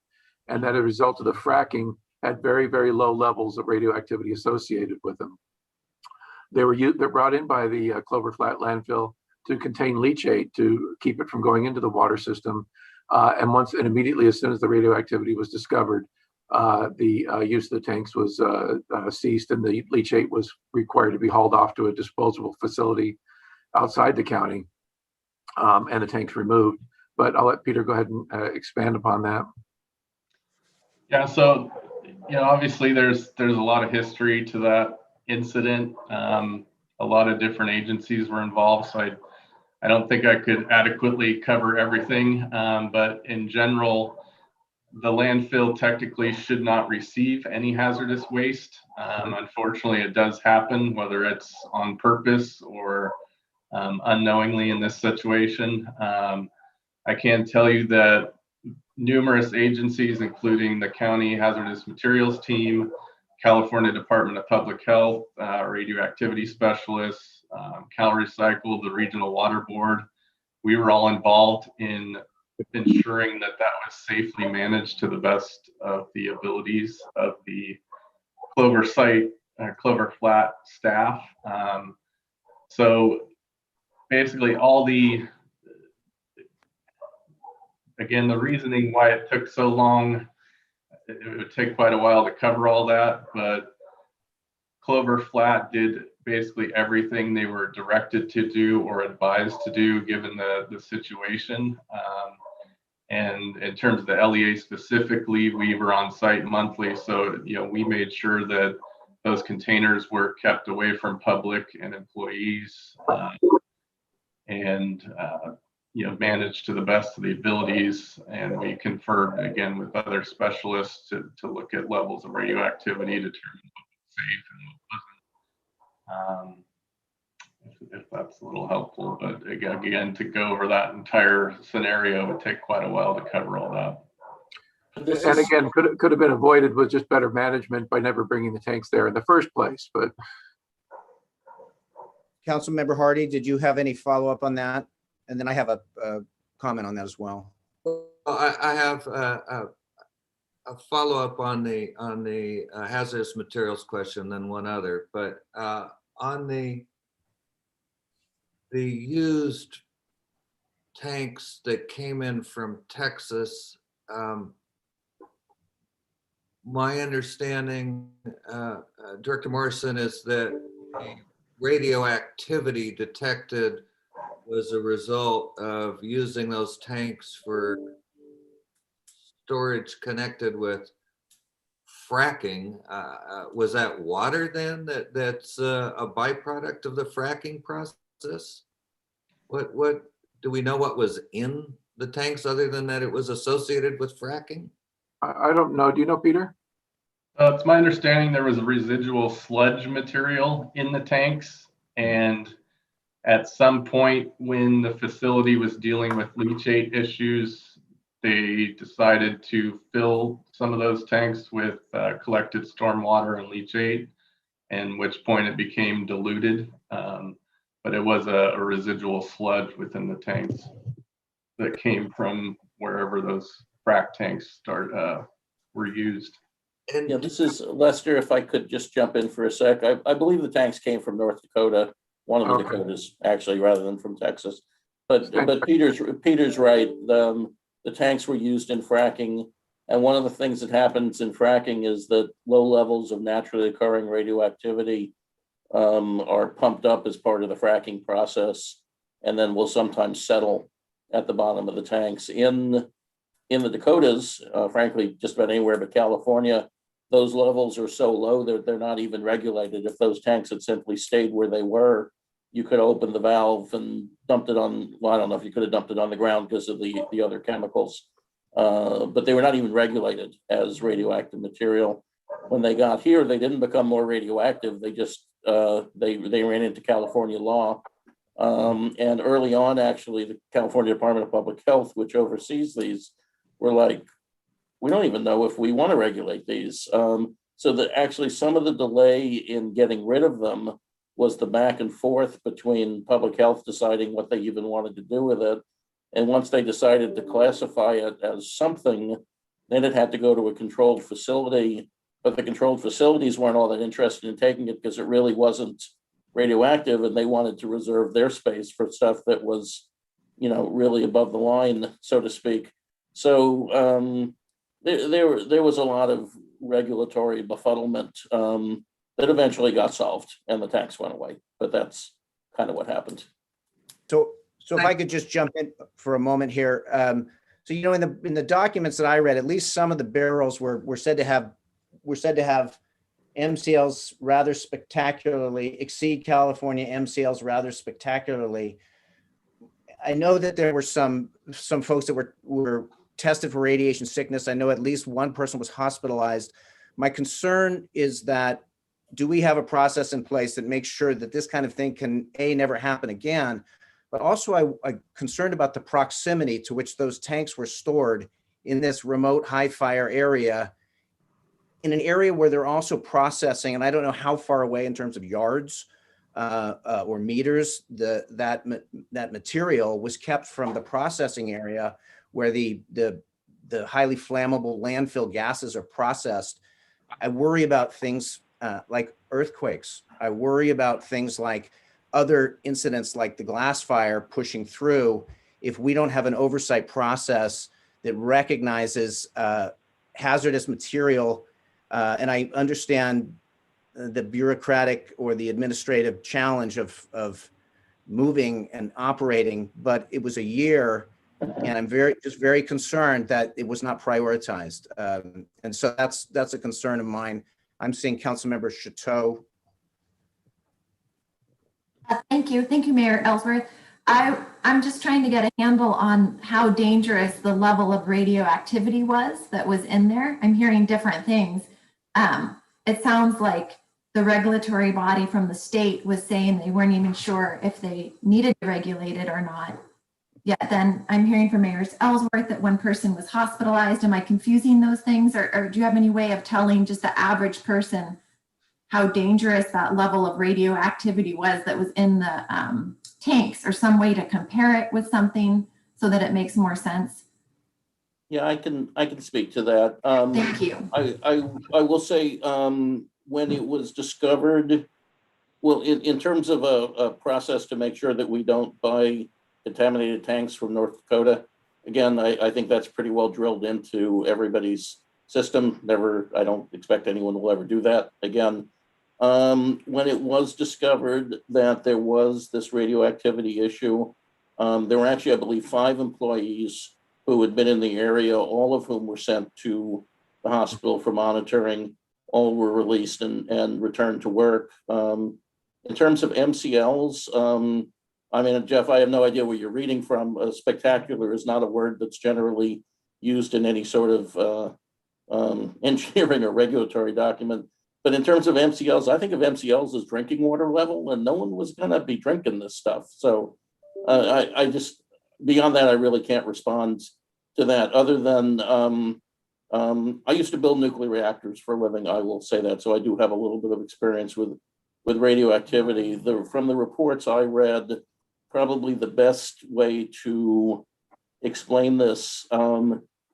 and that as a result of the fracking had very, very low levels of radioactivity associated with them. They're brought in by the Clover Flat landfill to contain leachate to keep it from going into the water system. And immediately, as soon as the radioactivity was discovered, the use of the tanks was ceased, and the leachate was required to be hauled off to a disposable facility outside the county, and the tanks removed. But I'll let Peter go ahead and expand upon that. Yeah, so obviously there's a lot of history to that incident. A lot of different agencies were involved, so I don't think I could adequately cover everything, but in general, the landfill technically should not receive any hazardous waste. Unfortunately, it does happen, whether it's on purpose or unknowingly in this situation. I can tell you that numerous agencies, including the County Hazardous Materials Team, California Department of Public Health, radioactivity specialists, Cal Recycle, the Regional Water Board, we were all involved in ensuring that was safely managed to the best of the abilities of the Clover site, Clover Flat staff. So basically again, the reasoning why it took so long, it would take quite a while to cover all that, but Clover Flat did basically everything they were directed to do or advised to do given the situation. And in terms of the LEA specifically, we were on site monthly, so we made sure that those containers were kept away from public and employees, and managed to the best of the abilities. And we conferred again with other specialists to look at levels of radioactivity, determine what was safe and what wasn't. If that's a little helpful, but again, to go over that entire scenario would take quite a while to cover all that. And again, could have been avoided with just better management by never bringing the tanks there in the first place. But Councilmember Hardy, did you have any follow-up on that? And then I have a comment on that as well. Well, I have a follow-up on the hazardous materials question, then one other. But on the used tanks that came in from Texas, my understanding, Director Morrison, is that the radioactivity detected was a result of using those tanks for storage connected with fracking. Was that water then that's a byproduct of the fracking process? What do we know what was in the tanks other than that it was associated with fracking? I don't know. Do you know, Peter? It's my understanding there was a residual sludge material in the tanks, and at some point when the facility was dealing with leachate issues, they decided to fill some of those tanks with collected stormwater and leachate, and which point it became diluted. But it was a residual sludge within the tanks that came from wherever those frac tanks were used. And Yeah, this is Lester. If I could just jump in for a sec, I believe the tanks came from North Dakota, one of the Dakotas actually, rather than from Texas. But Peter's right. The tanks were used in fracking, and one of the things that happens in fracking is that low levels of naturally occurring radioactivity are pumped up as part of the fracking process, and then will sometimes settle at the bottom of the tanks. In the Dakotas, frankly, just about anywhere but California, those levels are so low that they're not even regulated. If those tanks had simply stayed where they were, you could open the valve and dumped it on, well, I don't know if you could have dumped it on the ground because of the other chemicals, but they were not even regulated as radioactive material. When they got here, they didn't become more radioactive. They just, they ran into California law. And early on, actually, the California Department of Public Health, which oversees these, were like, we don't even know if we want to regulate these. So that actually some of the delay in getting rid of them was the back and forth between public health deciding what they even wanted to do with it. And once they decided to classify it as something Then it had to go to a controlled facility, but the controlled facilities weren't all that interested in taking it because it really wasn't radioactive, and they wanted to reserve their space for stuff that was, really above the line, so to speak. So there was a lot of regulatory befuddlement that eventually got solved, and the tax went away. But that's kind of what happened. So if I could just jump in for a moment here. So in the documents that I read, at least some of the barrels were said to have MCLs rather spectacularly exceed California MCLs rather spectacularly. I know that there were some folks that were tested for radiation sickness. I know at least one person was hospitalized. My concern is that, do we have a process in place that makes sure that this kind of thing can never happen again? But also I'm concerned about the proximity to which those tanks were stored in this remote high fire area, in an area where they're also processing, and I don't know how far away in terms of yards or meters, that material was kept from the processing area where the highly flammable landfill gases are processed. I worry about things like earthquakes. I worry about things like other incidents like the glass fire pushing through if we don't have an oversight process that recognizes hazardous material. And I understand the bureaucratic or the administrative challenge of moving and operating, but it was a year, and I'm very concerned that it was not prioritized. And so that's a concern of mine. I'm seeing Councilmember Chateau. Thank you, Mayor Ellsworth. I'm just trying to get a handle on how dangerous the level of radioactivity was that was in there. I'm hearing different things. It sounds like the regulatory body from the state was saying they weren't even sure if they needed to regulate it or not. Yet then I'm hearing from Mayor Ellsworth that one person was hospitalized. Am I confusing those things, or do you have any way of telling just the average person how dangerous that level of radioactivity was that was in the tanks, or some way to compare it with something so that it makes more sense? Yeah, I can speak to that. Thank you. I will say, when it was discovered, well, in terms of a process to make sure that we don't buy contaminated tanks from North Dakota, again, I think that's pretty well drilled into everybody's system. I don't expect anyone will ever do that again. When it was discovered that there was this radioactivity issue, there were actually, I believe, 5 employees who had been in the area, all of whom were sent to the hospital for monitoring. All were released and returned to work. In terms of MCLs, I mean, Jeff, I have no idea where you're reading from. Spectacular is not a word that's generally used in any sort of engineering or regulatory document. But in terms of MCLs, I think of MCLs as drinking water level, and no one was going to be drinking this stuff. So I just, beyond that, I really can't respond to that, other than I used to build nuclear reactors for a living, I will say that. So I do have a little bit of experience with radioactivity. From the reports I read, probably the best way to explain this,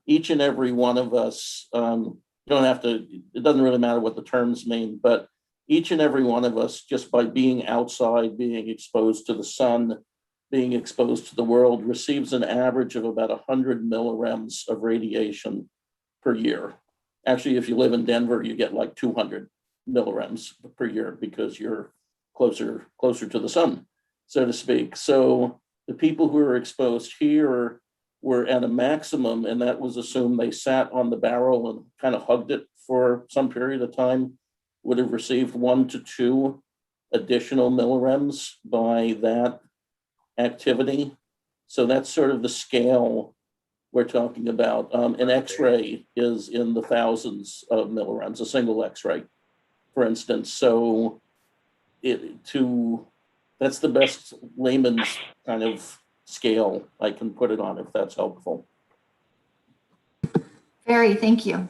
each and every one of us, you don't have to, it doesn't really matter what the terms mean, but each and every one of us, just by being outside, being exposed to the sun, being exposed to the world, receives an average of about 100 millirems of radiation per year. Actually, if you live in Denver, you get like 200 millirems per year because you're closer to the sun, so to speak. So the people who are exposed here were at a maximum, and that was assumed they sat on the barrel and kind of hugged it for some period of time, would have received 1 to 2 additional millirems by that activity. So that's sort of the scale we're talking about. An X-ray is in the thousands of millirems, a single X-ray, for instance. So that's the best layman's kind of scale I can put it on, if that's helpful. Very, thank you.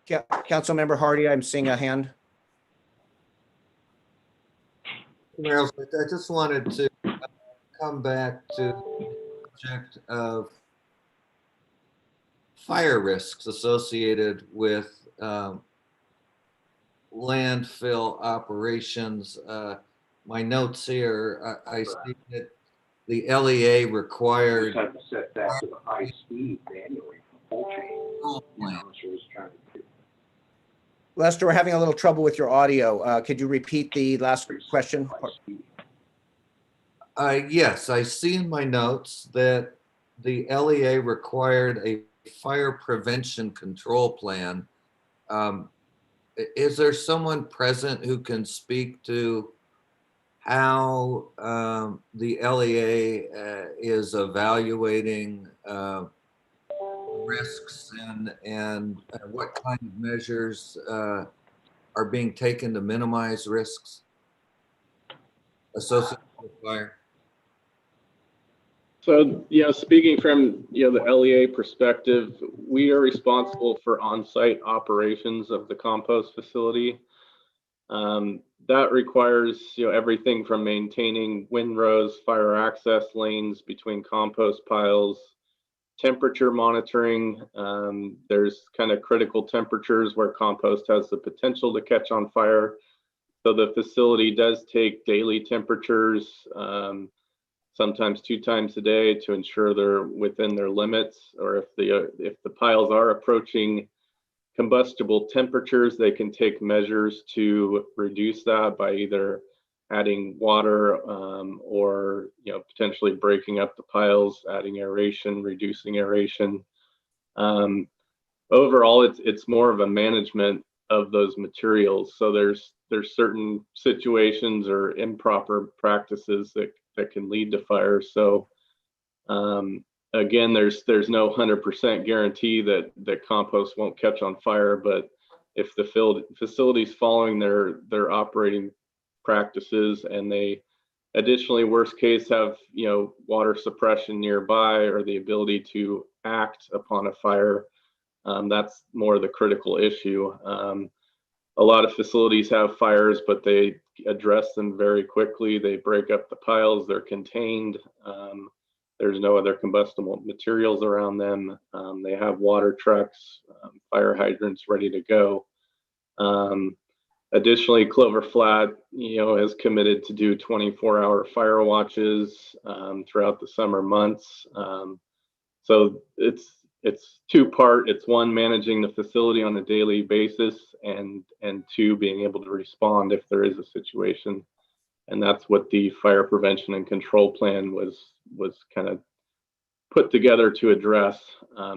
Yeah, Councilmember Hardy, I'm seeing a hand. I just wanted to come back to the subject of fire risks associated with landfill operations. My notes here, I see that the LEA required have to set that to the high speed manually. Lester, we're having a little trouble with your audio. Could you repeat the last question? Yes, I see in my notes that the LEA required a fire prevention control plan. Is there someone present who can speak to how the LEA is evaluating risks and what kind of measures are being taken to minimize risks associated with fire? So, speaking from, the LEA perspective, we are responsible for on-site operations of the compost facility. That requires, everything from maintaining windrows, fire access lanes between compost piles, temperature monitoring. There's kind of critical temperatures where compost has the potential to catch on fire. So the facility does take daily temperatures, sometimes 2 times a day, to ensure they're within their limits, or if the piles are approaching combustible temperatures, they can take measures to reduce that by either adding water or potentially breaking up the piles, adding aeration, reducing aeration. Overall, it's more of a management of those materials. So there's certain situations or improper practices that can lead to fire. So again, there's no 100% guarantee that compost won't catch on fire, but if the facility's following their operating practices, and they additionally, worst case, have water suppression nearby or the ability to act upon a fire, that's more the critical issue. A lot of facilities have fires, but they address them very quickly. They break up the piles, they're contained. There's no other combustible materials around them. They have water trucks, fire hydrants ready to go. Additionally, Clover Flat, has committed to do 24-hour fire watches throughout the summer months. So it's 2-part. It's 1, managing the facility on a daily basis, and 2, being able to respond if there is a situation. And that's what the fire prevention and control plan was kind of put together to address,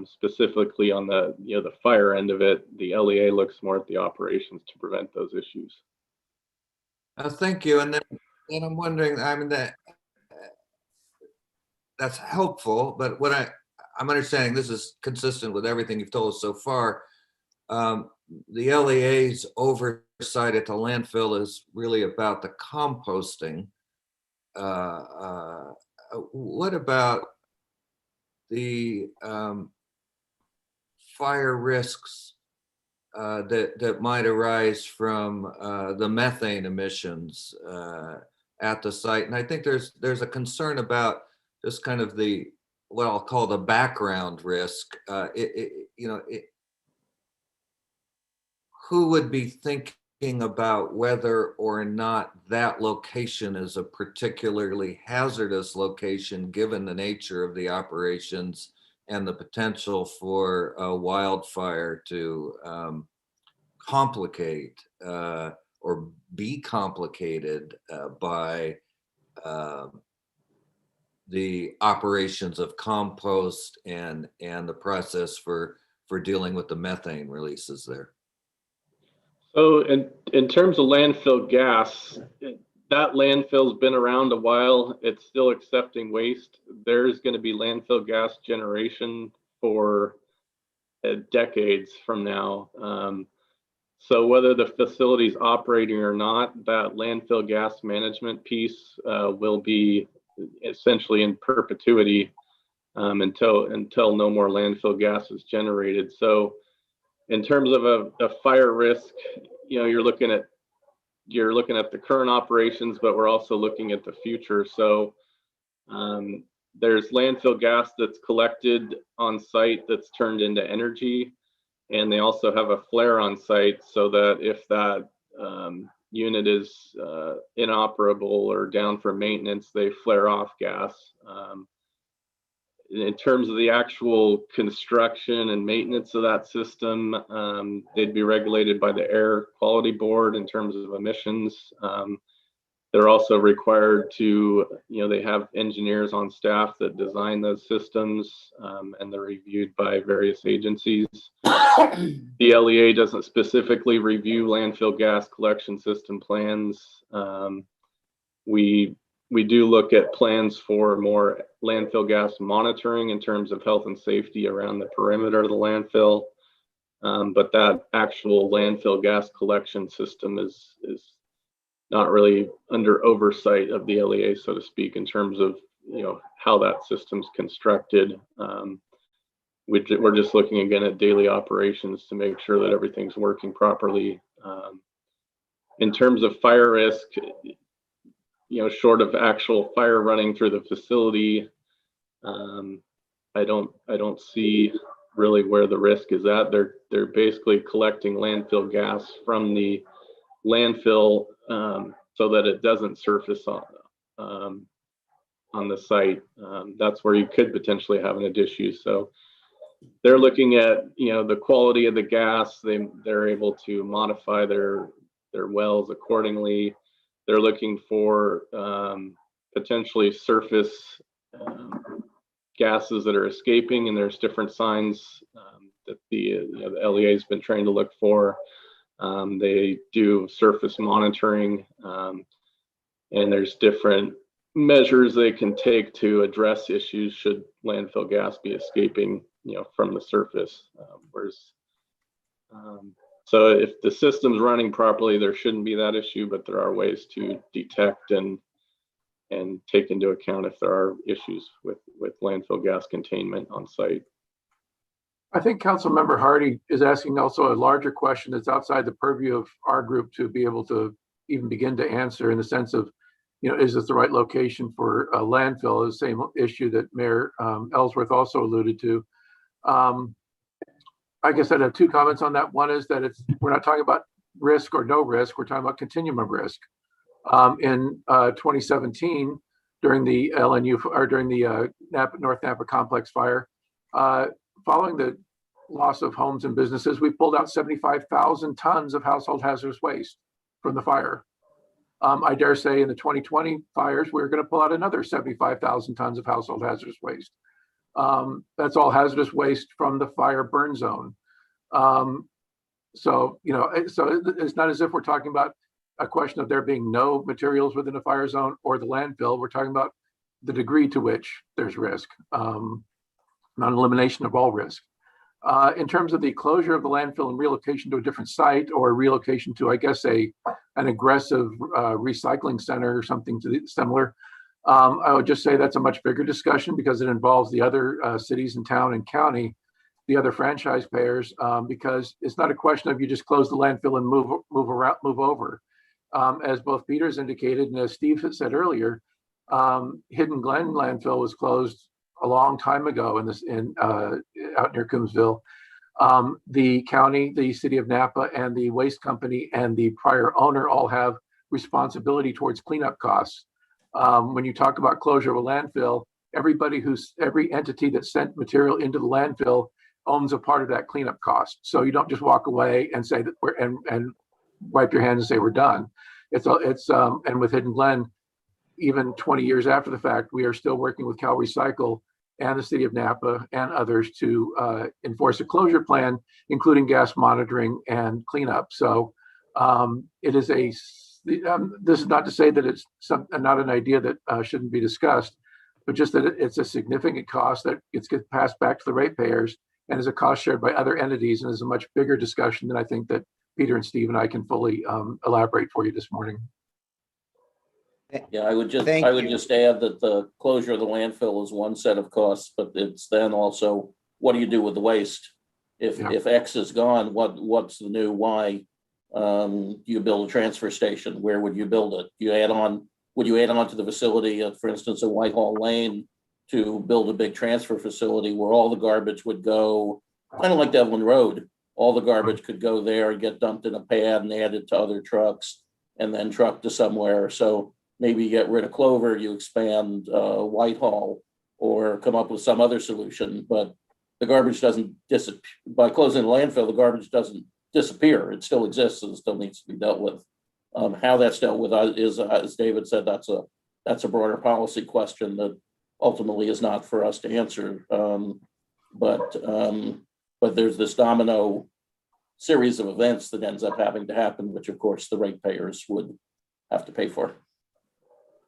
specifically on the the fire end of it. The LEA looks more at the operations to prevent those issues. Thank you. And then I'm wondering, that's helpful, but what I'm understanding, this is consistent with everything you've told us so far. The LEA's oversight at the landfill is really about the composting. What about the fire risks that might arise from the methane emissions at the site? And I think there's a concern about just kind of what I'll call the background risk. Who would be thinking about whether or not that location is a particularly hazardous location, given the nature of the operations and the potential for a wildfire to complicate or be complicated by the operations of compost and the process for dealing with the methane releases there? So in terms of landfill gas, that landfill's been around a while. It's still accepting waste. There's going to be landfill gas generation for decades from now. So whether the facility's operating or not, that landfill gas management piece will be essentially in perpetuity until no more landfill gas is generated. So in terms of a fire risk, you're looking at the current operations, but we're also looking at the future. So there's landfill gas that's collected on site that's turned into energy. And they also have a flare on site so that if that unit is inoperable or down for maintenance, they flare off gas. In terms of the actual construction and maintenance of that system, they'd be regulated by the Air Quality Board in terms of emissions. They're also required to, they have engineers on staff that design those systems, and they're reviewed by various agencies. The LEA doesn't specifically review landfill gas collection system plans. We do look at plans for more landfill gas monitoring in terms of health and safety around the perimeter of the landfill. But that actual landfill gas collection system is not really under oversight of the LEA, so to speak, in terms of how that system's constructed. We're just looking again at daily operations to make sure that everything's working properly. In terms of fire risk, short of actual fire running through the facility, I don't see really where the risk is at. They're basically collecting landfill gas from the landfill so that it doesn't surface on the site. That's where you could potentially have an issue. So they're looking at the quality of the gas. They're able to modify their wells accordingly. They're looking for potentially surface gases that are escaping, and there's different signs that the LEA has been trained to look for. They do surface monitoring, and there's different measures they can take to address issues should landfill gas be escaping, from the surface. So if the system's running properly, there shouldn't be that issue, but there are ways to detect and take into account if there are issues with landfill gas containment on site. I think Councilmember Hardy is asking also a larger question that's outside the purview of our group to be able to even begin to answer, in the sense of, is this the right location for a landfill? The same issue that Mayor Ellsworth also alluded to. I guess I'd have two comments on that. One is that we're not talking about risk or no risk. We're talking about continuum of risk. In 2017, during the LNU or during the North Napa Complex fire, following the loss of homes and businesses, we pulled out 75,000 tons of household hazardous waste from the fire. I dare say in the 2020 fires, we're going to pull out another 75,000 tons of household hazardous waste. That's all hazardous waste from the fire burn zone. So it's not as if we're talking about a question of there being no materials within a fire zone or the landfill. We're talking about the degree to which there's risk, not elimination of all risk. In terms of the closure of the landfill and relocation to a different site, or relocation to, I guess, an aggressive recycling center or something similar, I would just say that's a much bigger discussion, because it involves the other cities in town and county, the other franchise payers, because it's not a question of you just close the landfill and move over. As both Peter's indicated and as Steve had said earlier, Hidden Glen landfill was closed a long time ago out near Coombsville. The county, the city of Napa, and the waste company and the prior owner all have responsibility towards cleanup costs. When you talk about closure of a landfill, every entity that sent material into the landfill owns a part of that cleanup cost. So you don't just walk away and say that and wipe your hands and say we're done. And with Hidden Glen, even 20 years after the fact, we are still working with Cal Recycle and the city of Napa and others to enforce a closure plan, including gas monitoring and cleanup. So it is this is not to say that it's not an idea that shouldn't be discussed, but just that it's a significant cost that gets passed back to the ratepayers and is a cost shared by other entities, and is a much bigger discussion than I think that Peter and Steve and I can fully elaborate for you this morning. Yeah, I would just add that the closure of the landfill is one set of costs, but it's then also, what do you do with the waste? If X is gone, what's the new Y? Do you build a transfer station? Where would you build it? Would you add on to the facility, for instance, a Whitehall Lane to build a big transfer facility where all the garbage would go, kind of like Devlin Road. All the garbage could go there and get dumped in a pad and added to other trucks and then trucked to somewhere. So maybe you get rid of Clover, you expand Whitehall, or come up with some other solution. But the garbage doesn't disappear. By closing the landfill, the garbage doesn't disappear. It still exists and still needs to be dealt with. How that's dealt with is, as David said, that's a broader policy question that ultimately is not for us to answer. But there's this domino series of events that ends up having to happen, which of course the ratepayers would have to pay for.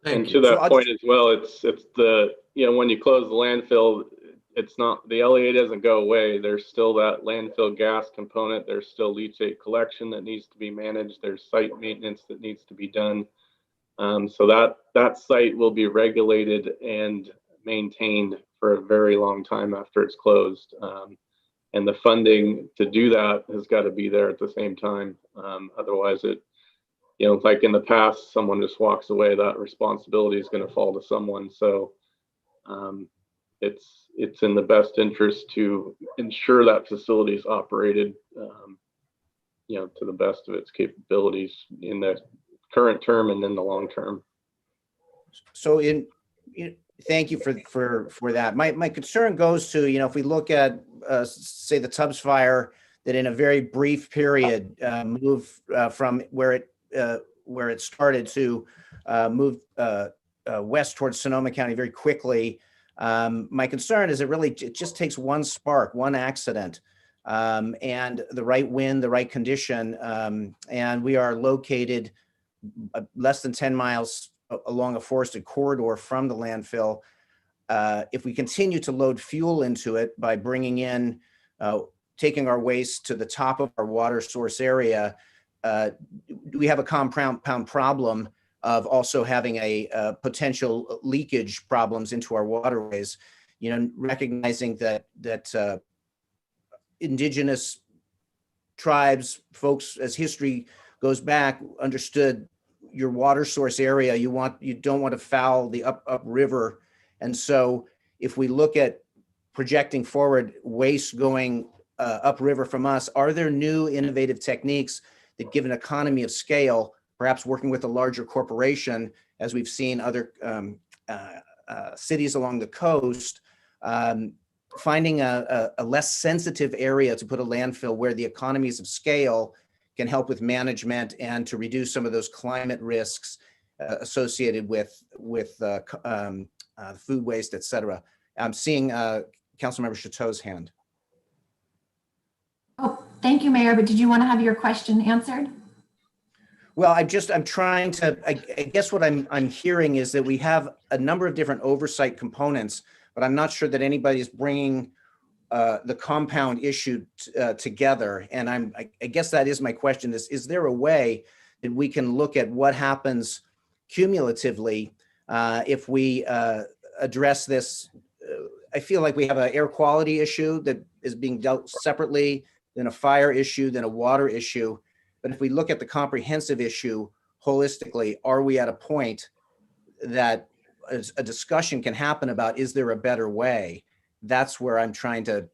And to that point as well, it's the, when you close the landfill, it's not, the LEA doesn't go away. There's still that landfill gas component. There's still leachate collection that needs to be managed. There's site maintenance that needs to be done. So that site will be regulated and maintained for a very long time after it's closed. And the funding to do that has got to be there at the same time. Otherwise it, like in the past, someone just walks away, that responsibility is going to fall to someone. So it's in the best interest to ensure that facility is operated, to the best of its capabilities in the current term and in the long term. So thank you for that. My concern goes to, if we look at, say, the Tubbs fire, that in a very brief period moved from where it started to move west towards Sonoma County very quickly. My concern is it just takes one spark, one accident, and the right wind, the right condition, and we are located less than 10 miles along a forested corridor from the landfill. If we continue to load fuel into it by bringing in, taking our waste to the top of our water source area, we have a compound problem of also having a potential leakage problems into our waterways. Recognizing that indigenous tribes, folks, as history goes back, understood your water source area. You don't want to foul the upriver. And so if we look at projecting forward waste going upriver from us, are there new innovative techniques that give an economy of scale, perhaps working with a larger corporation, as we've seen other cities along the coast, finding a less sensitive area to put a landfill where the economies of scale can help with management and to reduce some of those climate risks associated with food waste, et cetera. I'm seeing Councilmember Chateau's hand. Oh, thank you, Mayor. But did you want to have your question answered? Well, I'm trying to, I guess what I'm hearing is that we have a number of different oversight components, but I'm not sure that anybody's bringing the compound issue together. And I guess that is my question is there a way that we can look at what happens cumulatively if we address this? I feel like we have an air quality issue that is being dealt separately, then a fire issue, then a water issue. But if we look at the comprehensive issue holistically, are we at a point that a discussion can happen about, is there a better way? That's where I'm trying to,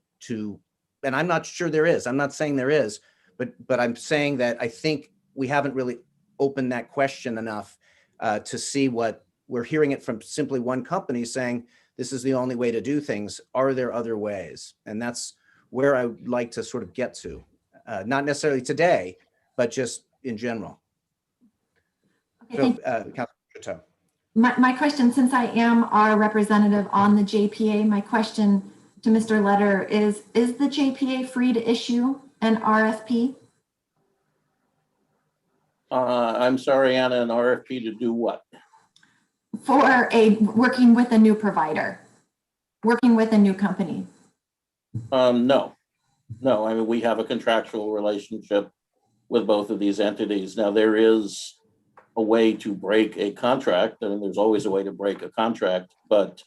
and I'm not sure there is. I'm not saying there is, but I'm saying that I think we haven't really opened that question enough to see what we're hearing it from simply one company saying, this is the only way to do things. Are there other ways? And that's where I would like to sort of get to, not necessarily today, but just in general. Okay, So, Councilor Chateau. My question, since I am our representative on the JPA, my question to Mr. Letter is the JPA free to issue an RFP? I'm sorry, Anna, an RFP to do what? For working with a new provider, working with a new company. No. I mean, we have a contractual relationship with both of these entities. Now, there is a way to break a contract. I mean, there's always a way to break a contract, but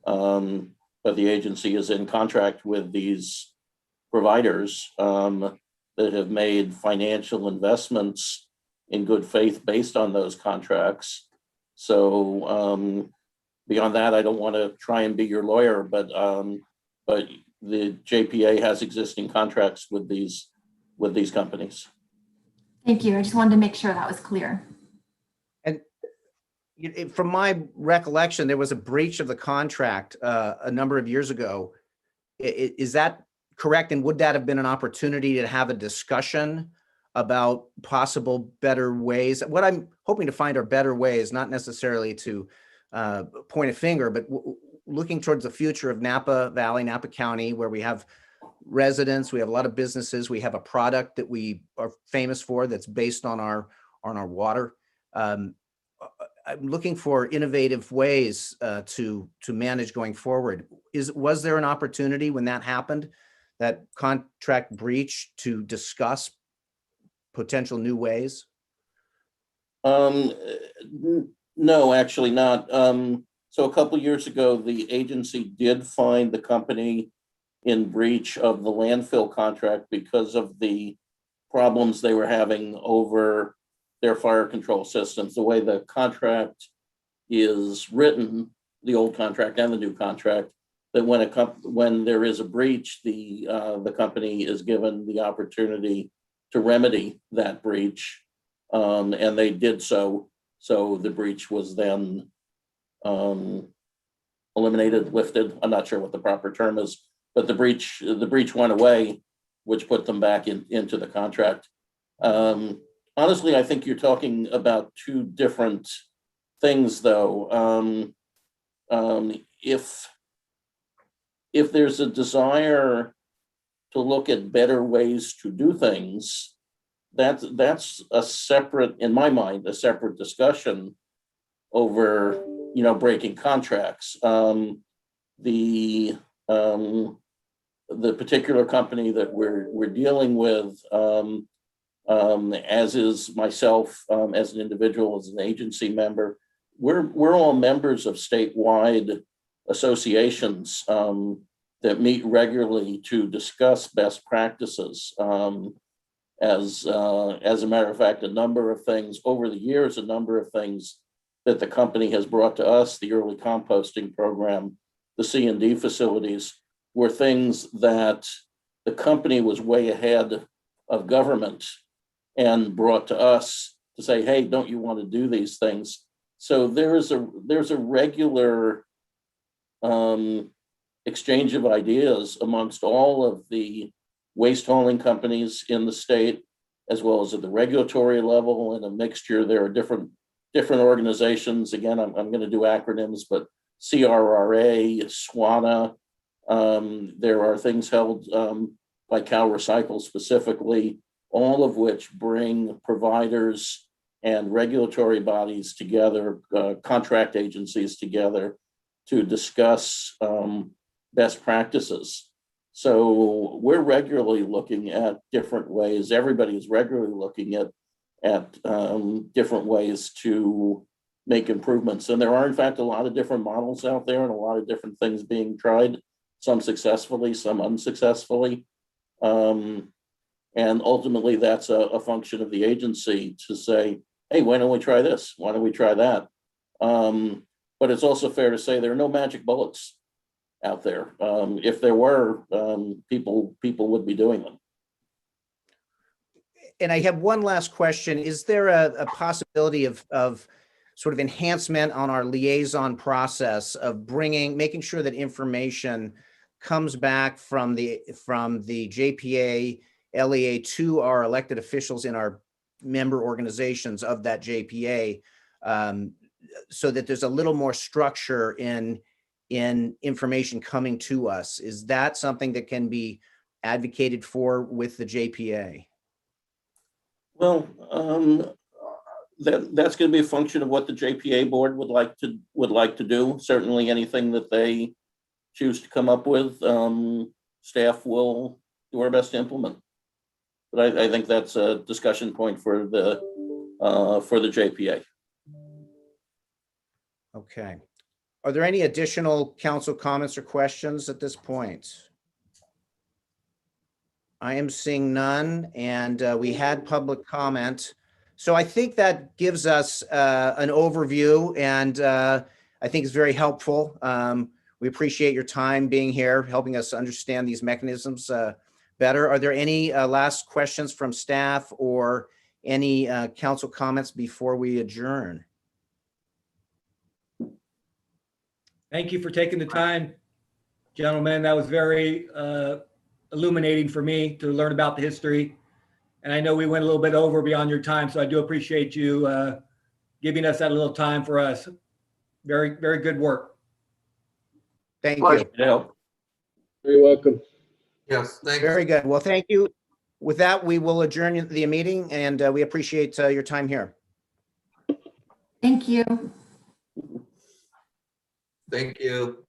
the agency is in contract with these providers that have made financial investments in good faith based on those contracts. So beyond that, I don't want to try and be your lawyer, but the JPA has existing contracts with these companies. Thank you. I just wanted to make sure that was clear. And from my recollection, there was a breach of the contract a number of years ago. Is that correct? And would that have been an opportunity to have a discussion about possible better ways? What I'm hoping to find are better ways, not necessarily to point a finger, but looking towards the future of Napa Valley, Napa County, where we have residents, we have a lot of businesses, we have a product that we are famous for that's based on our water. I'm looking for innovative ways to manage going forward. Was there an opportunity when that happened, that contract breach, to discuss potential new ways? No, actually not. So a couple years ago, the agency did find the company in breach of the landfill contract because of the problems they were having over their fire control systems. The way the contract is written, the old contract and the new contract, that when there is a breach, the company is given the opportunity to remedy that breach, and they did so. So the breach was then eliminated, lifted. I'm not sure what the proper term is, but the breach went away, which put them back into the contract. Honestly, I think you're talking about two different things, though. If there's a desire to look at better ways to do things, that's a separate, in my mind, a separate discussion over, breaking contracts. The particular company that we're dealing with, as is myself, as an individual, as an agency member, we're all members of statewide associations that meet regularly to discuss best practices. As a matter of fact, a number of things over the years, that the company has brought to us, the early composting program, the C&D facilities, were things that the company was way ahead of government and brought to us to say, hey, don't you want to do these things? So there's a regular exchange of ideas amongst all of the waste hauling companies in the state, as well as at the regulatory level, and a mixture. There are different organizations. Again, I'm going to do acronyms, but CRRA, SWANA. There are things held by Cal Recycle specifically, all of which bring providers and regulatory bodies together, contract agencies together, to discuss best practices. So we're regularly looking at different ways. Everybody is regularly looking at different ways to make improvements. And there are, in fact, a lot of different models out there and a lot of different things being tried, some successfully, some unsuccessfully. And ultimately, that's a function of the agency to say, hey, why don't we try this? Why don't we try that? But it's also fair to say there are no magic bullets out there. If there were, people would be doing them. And I have one last question. Is there a possibility of sort of enhancement on our liaison process of making sure that information comes back from the JPA LEA to our elected officials in our member organizations of that JPA, so that there's a little more structure in information coming to us? Is that something that can be advocated for with the JPA? Well, that's going to be a function of what the JPA board would like to do. Certainly, anything that they choose to come up with, staff will do our best to implement. But I think that's a discussion point for the JPA. Okay. Are there any additional council comments or questions at this point? I am seeing none, and we had public comment. So I think that gives us an overview, and I think is very helpful. We appreciate your time being here, helping us understand these mechanisms better. Are there any last questions from staff or any council comments before we adjourn? Thank you for taking the time, gentlemen. That was very illuminating for me to learn about the history. And I know we went a little bit over beyond your time, so I do appreciate you giving us that little time for us. Very, very good work. Thank Pleasure. you. Yeah. Very welcome. Yes, thanks. Very good. Well, thank you. With that, we will adjourn the meeting, and we appreciate your time here. Thank you. Thank you.